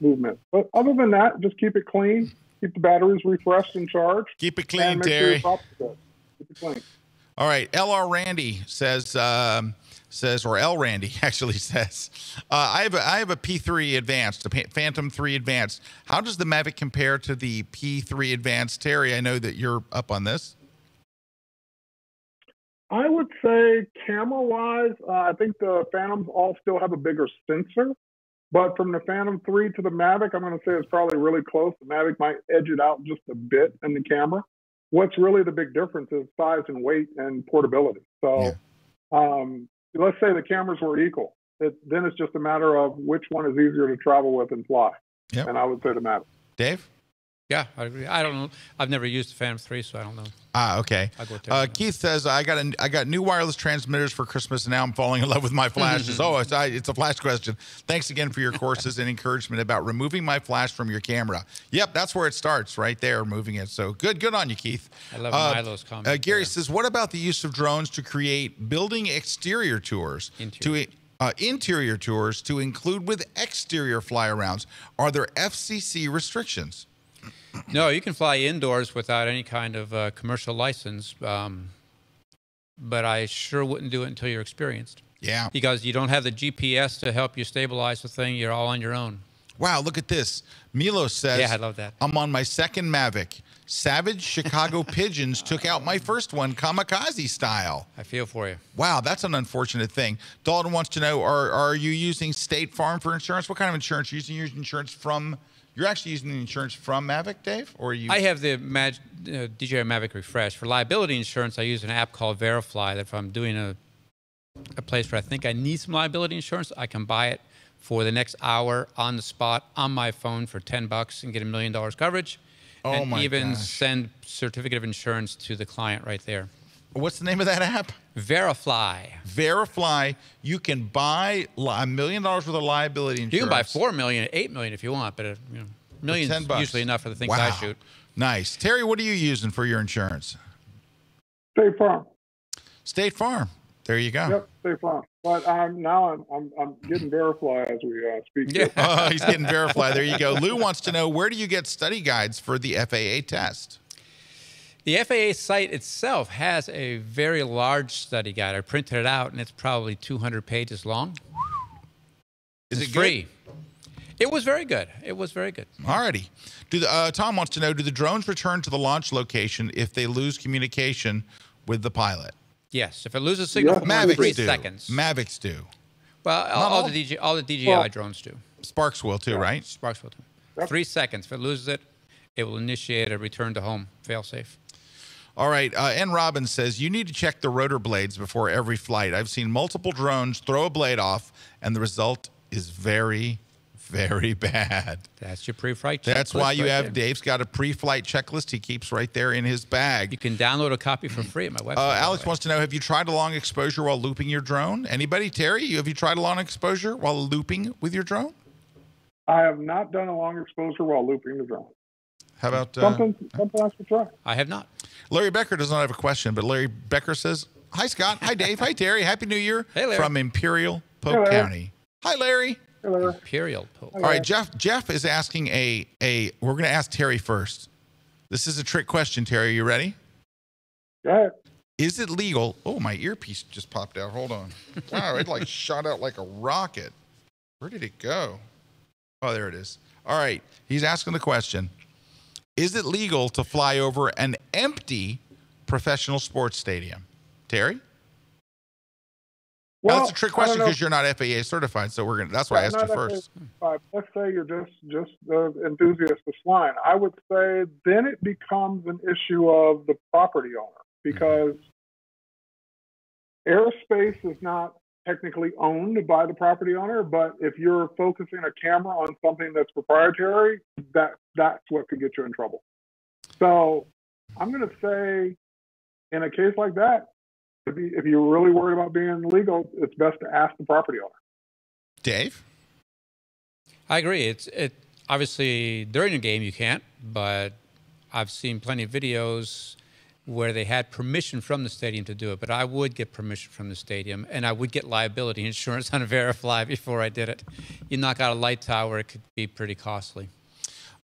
movement. But other than that, just keep it clean. Keep the batteries refreshed and charged. Keep it clean, Terry. Keep it clean. All right. LR Randy says, or L Randy actually says, I have a P3 Advanced, a Phantom 3 Advanced. How does the Mavic compare to the P3 Advanced? Terry, I know that you're up on this. I would say camera-wise, I think the Phantoms all still have a bigger sensor. But from the Phantom 3 to the Mavic, I'm going to say it's probably really close. The Mavic might edge it out just a bit in the camera. What's really the big difference is size and weight and portability. So let's say the cameras were equal. Then it's just a matter of which one is easier to travel with and fly. Yep. And I would say the Mavic. Dave? Yeah, I agree. I don't know. I've never used the Phantom 3, so I don't know. Okay. Keith says, I got new wireless transmitters for Christmas, and now I'm falling in love with my flashes. It's a flash question. Thanks again for your courses and encouragement about removing my flash from your camera. Yep, that's where it starts, right there, removing it. So good on you, Keith. I love Milo's comment. Gary says, what about the use of drones to create building exterior tours? Interior tours to include with exterior fly-arounds. Are there FCC restrictions? No, you can fly indoors without any kind of commercial license, but I sure wouldn't do it until you're experienced. Yeah. Because you don't have the GPS to help you stabilize the thing. You're all on your own. Wow, look at this. Milo says, yeah, I love that. I'm on my second Mavic. Savage Chicago pigeons took out my first one, kamikaze style. I feel for you. Wow, that's an unfortunate thing. Dalton wants to know, are you using State Farm for insurance? What kind of insurance? You're using your insurance from, you're actually using the insurance from Mavic, Dave? Or are you? I have the DJI Mavic Refresh. For liability insurance, I use an app called Verifly that if I'm doing a place where I think I need some liability insurance, I can buy it for the next hour on the spot on my phone for $10 and get $1 million coverage. And even send certificate of insurance to the client right there. What's the name of that app? Verifly. Verifly. You can buy $1 million worth of liability insurance. You can buy $4 million, $8 million if you want, but $1 million is usually enough for the things I shoot. Nice. Terry, what are you using for your insurance? State Farm. State Farm. There you go. Yep, State Farm. But I'm getting Verifly as we speak. Yeah. Oh, he's getting Verifly. There you go. Lou wants to know, where do you get study guides for the FAA test? The FAA site itself has a very large study guide. I printed it out, and it's probably 200 pages long. Is it free? It was very good. It was very good. Alrighty. Tom wants to know, do the drones return to the launch location if they lose communication with the pilot? Yes, if it loses signal for more than 3 seconds. Mavics do. Well, all the DJI drones do. Sparks will too, right? Sparks will too. 3 seconds. If it loses it, it will initiate a return to home, fail-safe. All right. N. Robbins says, you need to check the rotor blades before every flight. I've seen multiple drones throw a blade off, and the result is very, very bad. That's your pre-flight checklist. That's why you have, Dave's got a pre-flight checklist he keeps right there in his bag. You can download a copy for free at my website. Alex wants to know, have you tried a long exposure while looping your drone? Anybody? Terry, have you tried a long exposure while looping with your drone? I have not done a long exposure while looping the drone. How about something I should try? I have not. Larry Becker does not have a question, but Larry Becker says, hi, Scott. Hi, Dave. Hi, Terry. Happy New Year. Hey, Larry. From Imperial Polk County. Hi, Larry. Hello. Imperial Polk. All right, Jeff is asking we're going to ask Terry first. This is a trick question, Terry. Are you ready? Yeah. Is it legal? Oh, my earpiece just popped out. Hold on. Wow, it like shot out like a rocket. Where did it go? Oh, there it is. All right. He's asking the question. Is it legal to fly over an empty professional sports stadium? Terry? Well, that's a trick question because you're not FAA certified, so that's why I asked you first. Let's say you're just the enthusiast of flying. I would say then it becomes an issue of the property owner because airspace is not technically owned by the property owner, but if you're focusing a camera on something that's proprietary, that's what could get you in trouble. So I'm going to say in a case like that, if you're really worried about being illegal, it's best to ask the property owner. Dave? I agree. It obviously during a game you can't, but I've seen plenty of videos where they had permission from the stadium to do it. But I would get permission from the stadium, and I would get liability insurance on a Verifly before I did it. You knock out a light tower, it could be pretty costly.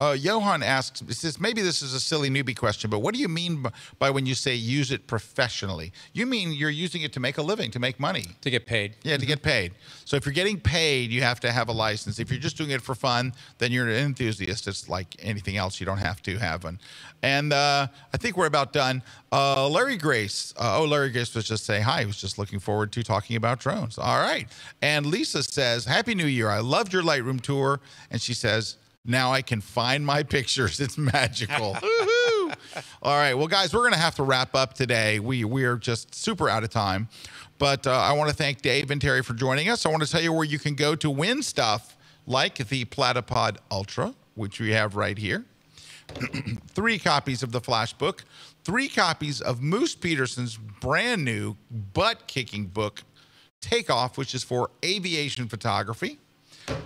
Johan asks, maybe this is a silly newbie question, but what do you mean by when you say use it professionally? You mean you're using it to make a living, to make money? To get paid. Yeah, to get paid. So if you're getting paid, you have to have a license. If you're just doing it for fun, then you're an enthusiast. It's like anything else. You don't have to have one. And I think we're about done. Larry Grace. Larry Grace was just saying hi. He was just looking forward to talking about drones. All right. And Lisa says, Happy New Year. I loved your Lightroom tour. And she says, now I can find my pictures. It's magical. Woohoo! All right. Well, guys, we're going to have to wrap up today. We are just super out of time. But I want to thank Dave and Terry for joining us. I want to tell you where you can go to win stuff like the Platypod Ultra, which we have right here. 3 copies of the Flash book. 3 copies of Moose Peterson's brand new butt-kicking book, Takeoff, which is for aviation photography.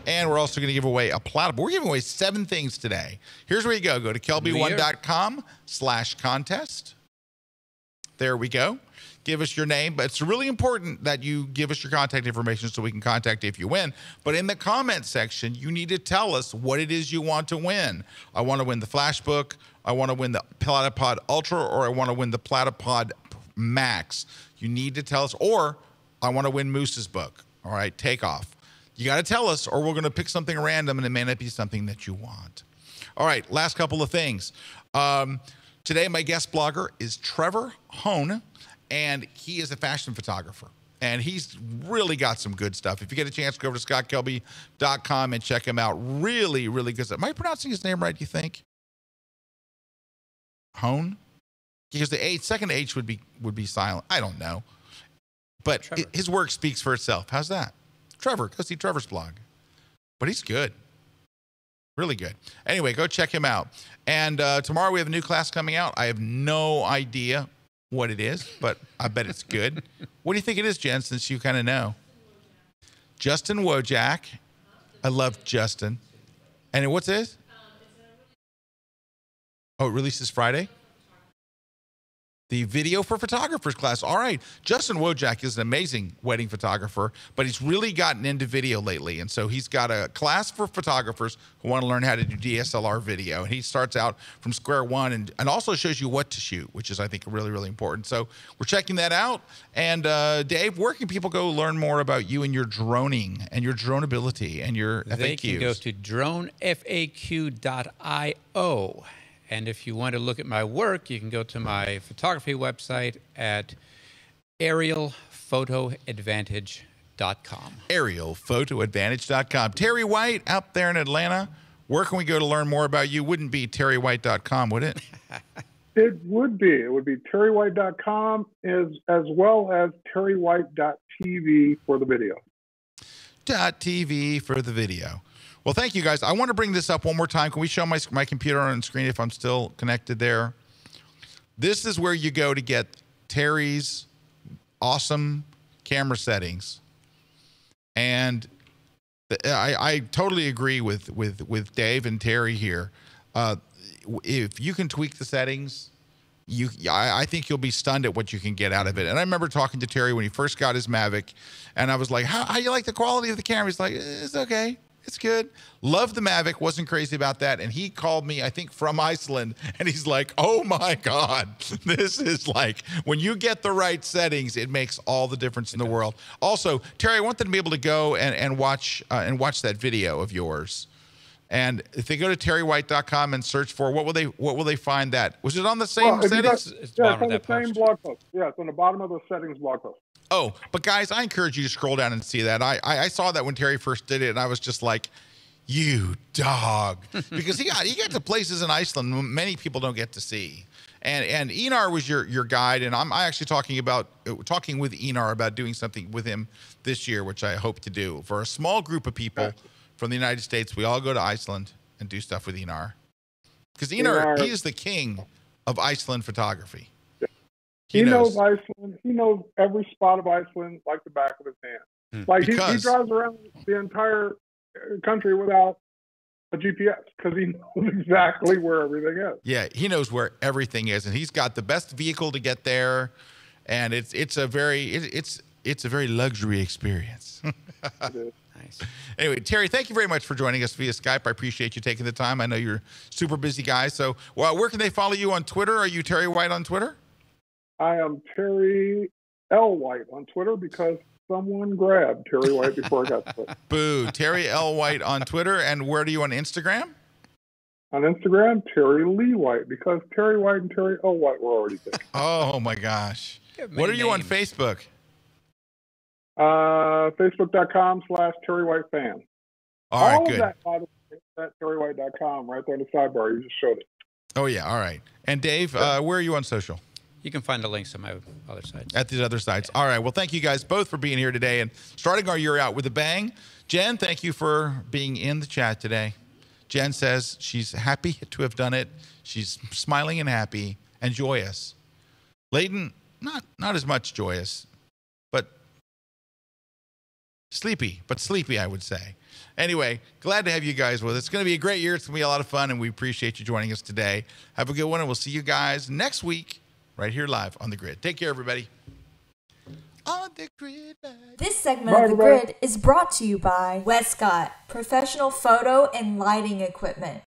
And we're also going to give away a Platypod. We're giving away 7 things today. Here's where you go. Go to KelbyOne.com/contest. There we go. Give us your name. But it's really important that you give us your contact information so we can contact you if you win. But in the comment section, you need to tell us what it is you want to win. I want to win the Flash book. I want to win the Platypod Ultra, or I want to win the Platypod Max. You need to tell us, or I want to win Moose's book. All right, Takeoff. You got to tell us, or we're going to pick something random, and it may not be something that you want. All right, last couple of things. Today, my guest blogger is Trevor Hone, and he is a fashion photographer. And he's really got some good stuff. If you get a chance, go over to scottkelby.com and check him out. Really, really good stuff. Am I pronouncing his name right, do you think? Hone? Because the second H would be silent. I don't know. But his work speaks for itself. How's that? Trevor, go see Trevor's blog. But he's good. Really good. Anyway, go check him out. And tomorrow we have a new class coming out. I have no idea what it is, but I bet it's good. What do you think it is, Jen, since you kind of know? Justin Wojak. I love Justin. And what's this? Oh, it releases Friday? The video for photographers class. All right. Justin Wojak is an amazing wedding photographer, but he's really gotten into video lately. And so he's got a class for photographers who want to learn how to do DSLR video. And he starts out from square one and also shows you what to shoot, which is, I think, really, really important. So we're checking that out. And Dave, where can people go learn more about you and your droning and your dronability and your FAQs? They can go to dronefaq.io. And if you want to look at my work, you can go to my photography website at aerialphotoadvantage.com. Aerialphotoadvantage.com. Terry White out there in Atlanta, where can we go to learn more about you? Wouldn't be terrywhite.com, would it? It would be. It would be terrywhite.com as well as terrywhite.tv for the video. .tv for the video. Well, thank you, guys. I want to bring this up one more time. Can we show my computer on screen if I'm still connected there? This is where you go to get Terry's awesome camera settings. And I totally agree with Dave and Terry here. If you can tweak the settings, I think you'll be stunned at what you can get out of it. And I remember talking to Terry when he first got his Mavic, and I was like, how you like the quality of the camera? He's like, it's okay. It's good. Love the Mavic. Wasn't crazy about that. And he called me, I think, from Iceland. And he's like, oh, my God. This is like, when you get the right settings, it makes all the difference in the world. Also, Terry, I want them to be able to go and watch that video of yours. And if they go to terrywhite.com and search for, what will they find that? Was it on the same settings? It's on the same blog post. Yeah, it's on the bottom of the settings blog post. Oh, but guys, I encourage you to scroll down and see that. I saw that when Terry first did it, and I was just like, you dog. Because he got to places in Iceland many people don't get to see. And Einar was your guide, and I'm actually talking with Einar about doing something with him this year, which I hope to do. For a small group of people from the United States, we all go to Iceland and do stuff with Einar. Because Einar, he is the king of Iceland photography. He knows Iceland. He knows every spot of Iceland like the back of his hand. Like he drives around the entire country without a GPS because he knows exactly where everything is. Yeah, he knows where everything is, and he's got the best vehicle to get there, and it's a very luxury experience. It is. Nice. Anyway, Terry, thank you very much for joining us via Skype. I appreciate you taking the time. I know you're super busy guy. So, where can they follow you on Twitter? Are you Terry White on Twitter? I am Terry L. White on Twitter because someone grabbed Terry White before I got to it. Boo. Terry L. White on Twitter. And where are you on Instagram? On Instagram, Terry Lee White, because Terry White and Terry L. White were already there. Oh, my gosh. What are you on Facebook? Facebook.com/Terry White fan. All right, good. All of that, by the way, at terrywhite.com, right there in the sidebar. You just showed it. Oh, yeah. All right. And Dave, where are you on social? You can find the links on my other sites. At these other sites. All right. Well, thank you guys both for being here today and starting our year out with a bang. Jen, thank you for being in the chat today. Jen says she's happy to have done it. She's smiling and happy and joyous. Layton, not as much joyous, but sleepy, I would say. Anyway, glad to have you guys with us. It's going to be a great year. It's going to be a lot of fun, and we appreciate you joining us today. Have a good one, and we'll see you guys next week right here live on The Grid. Take care, everybody. On The Grid. This segment of The Grid is brought to you by Westcott, professional photo and lighting equipment.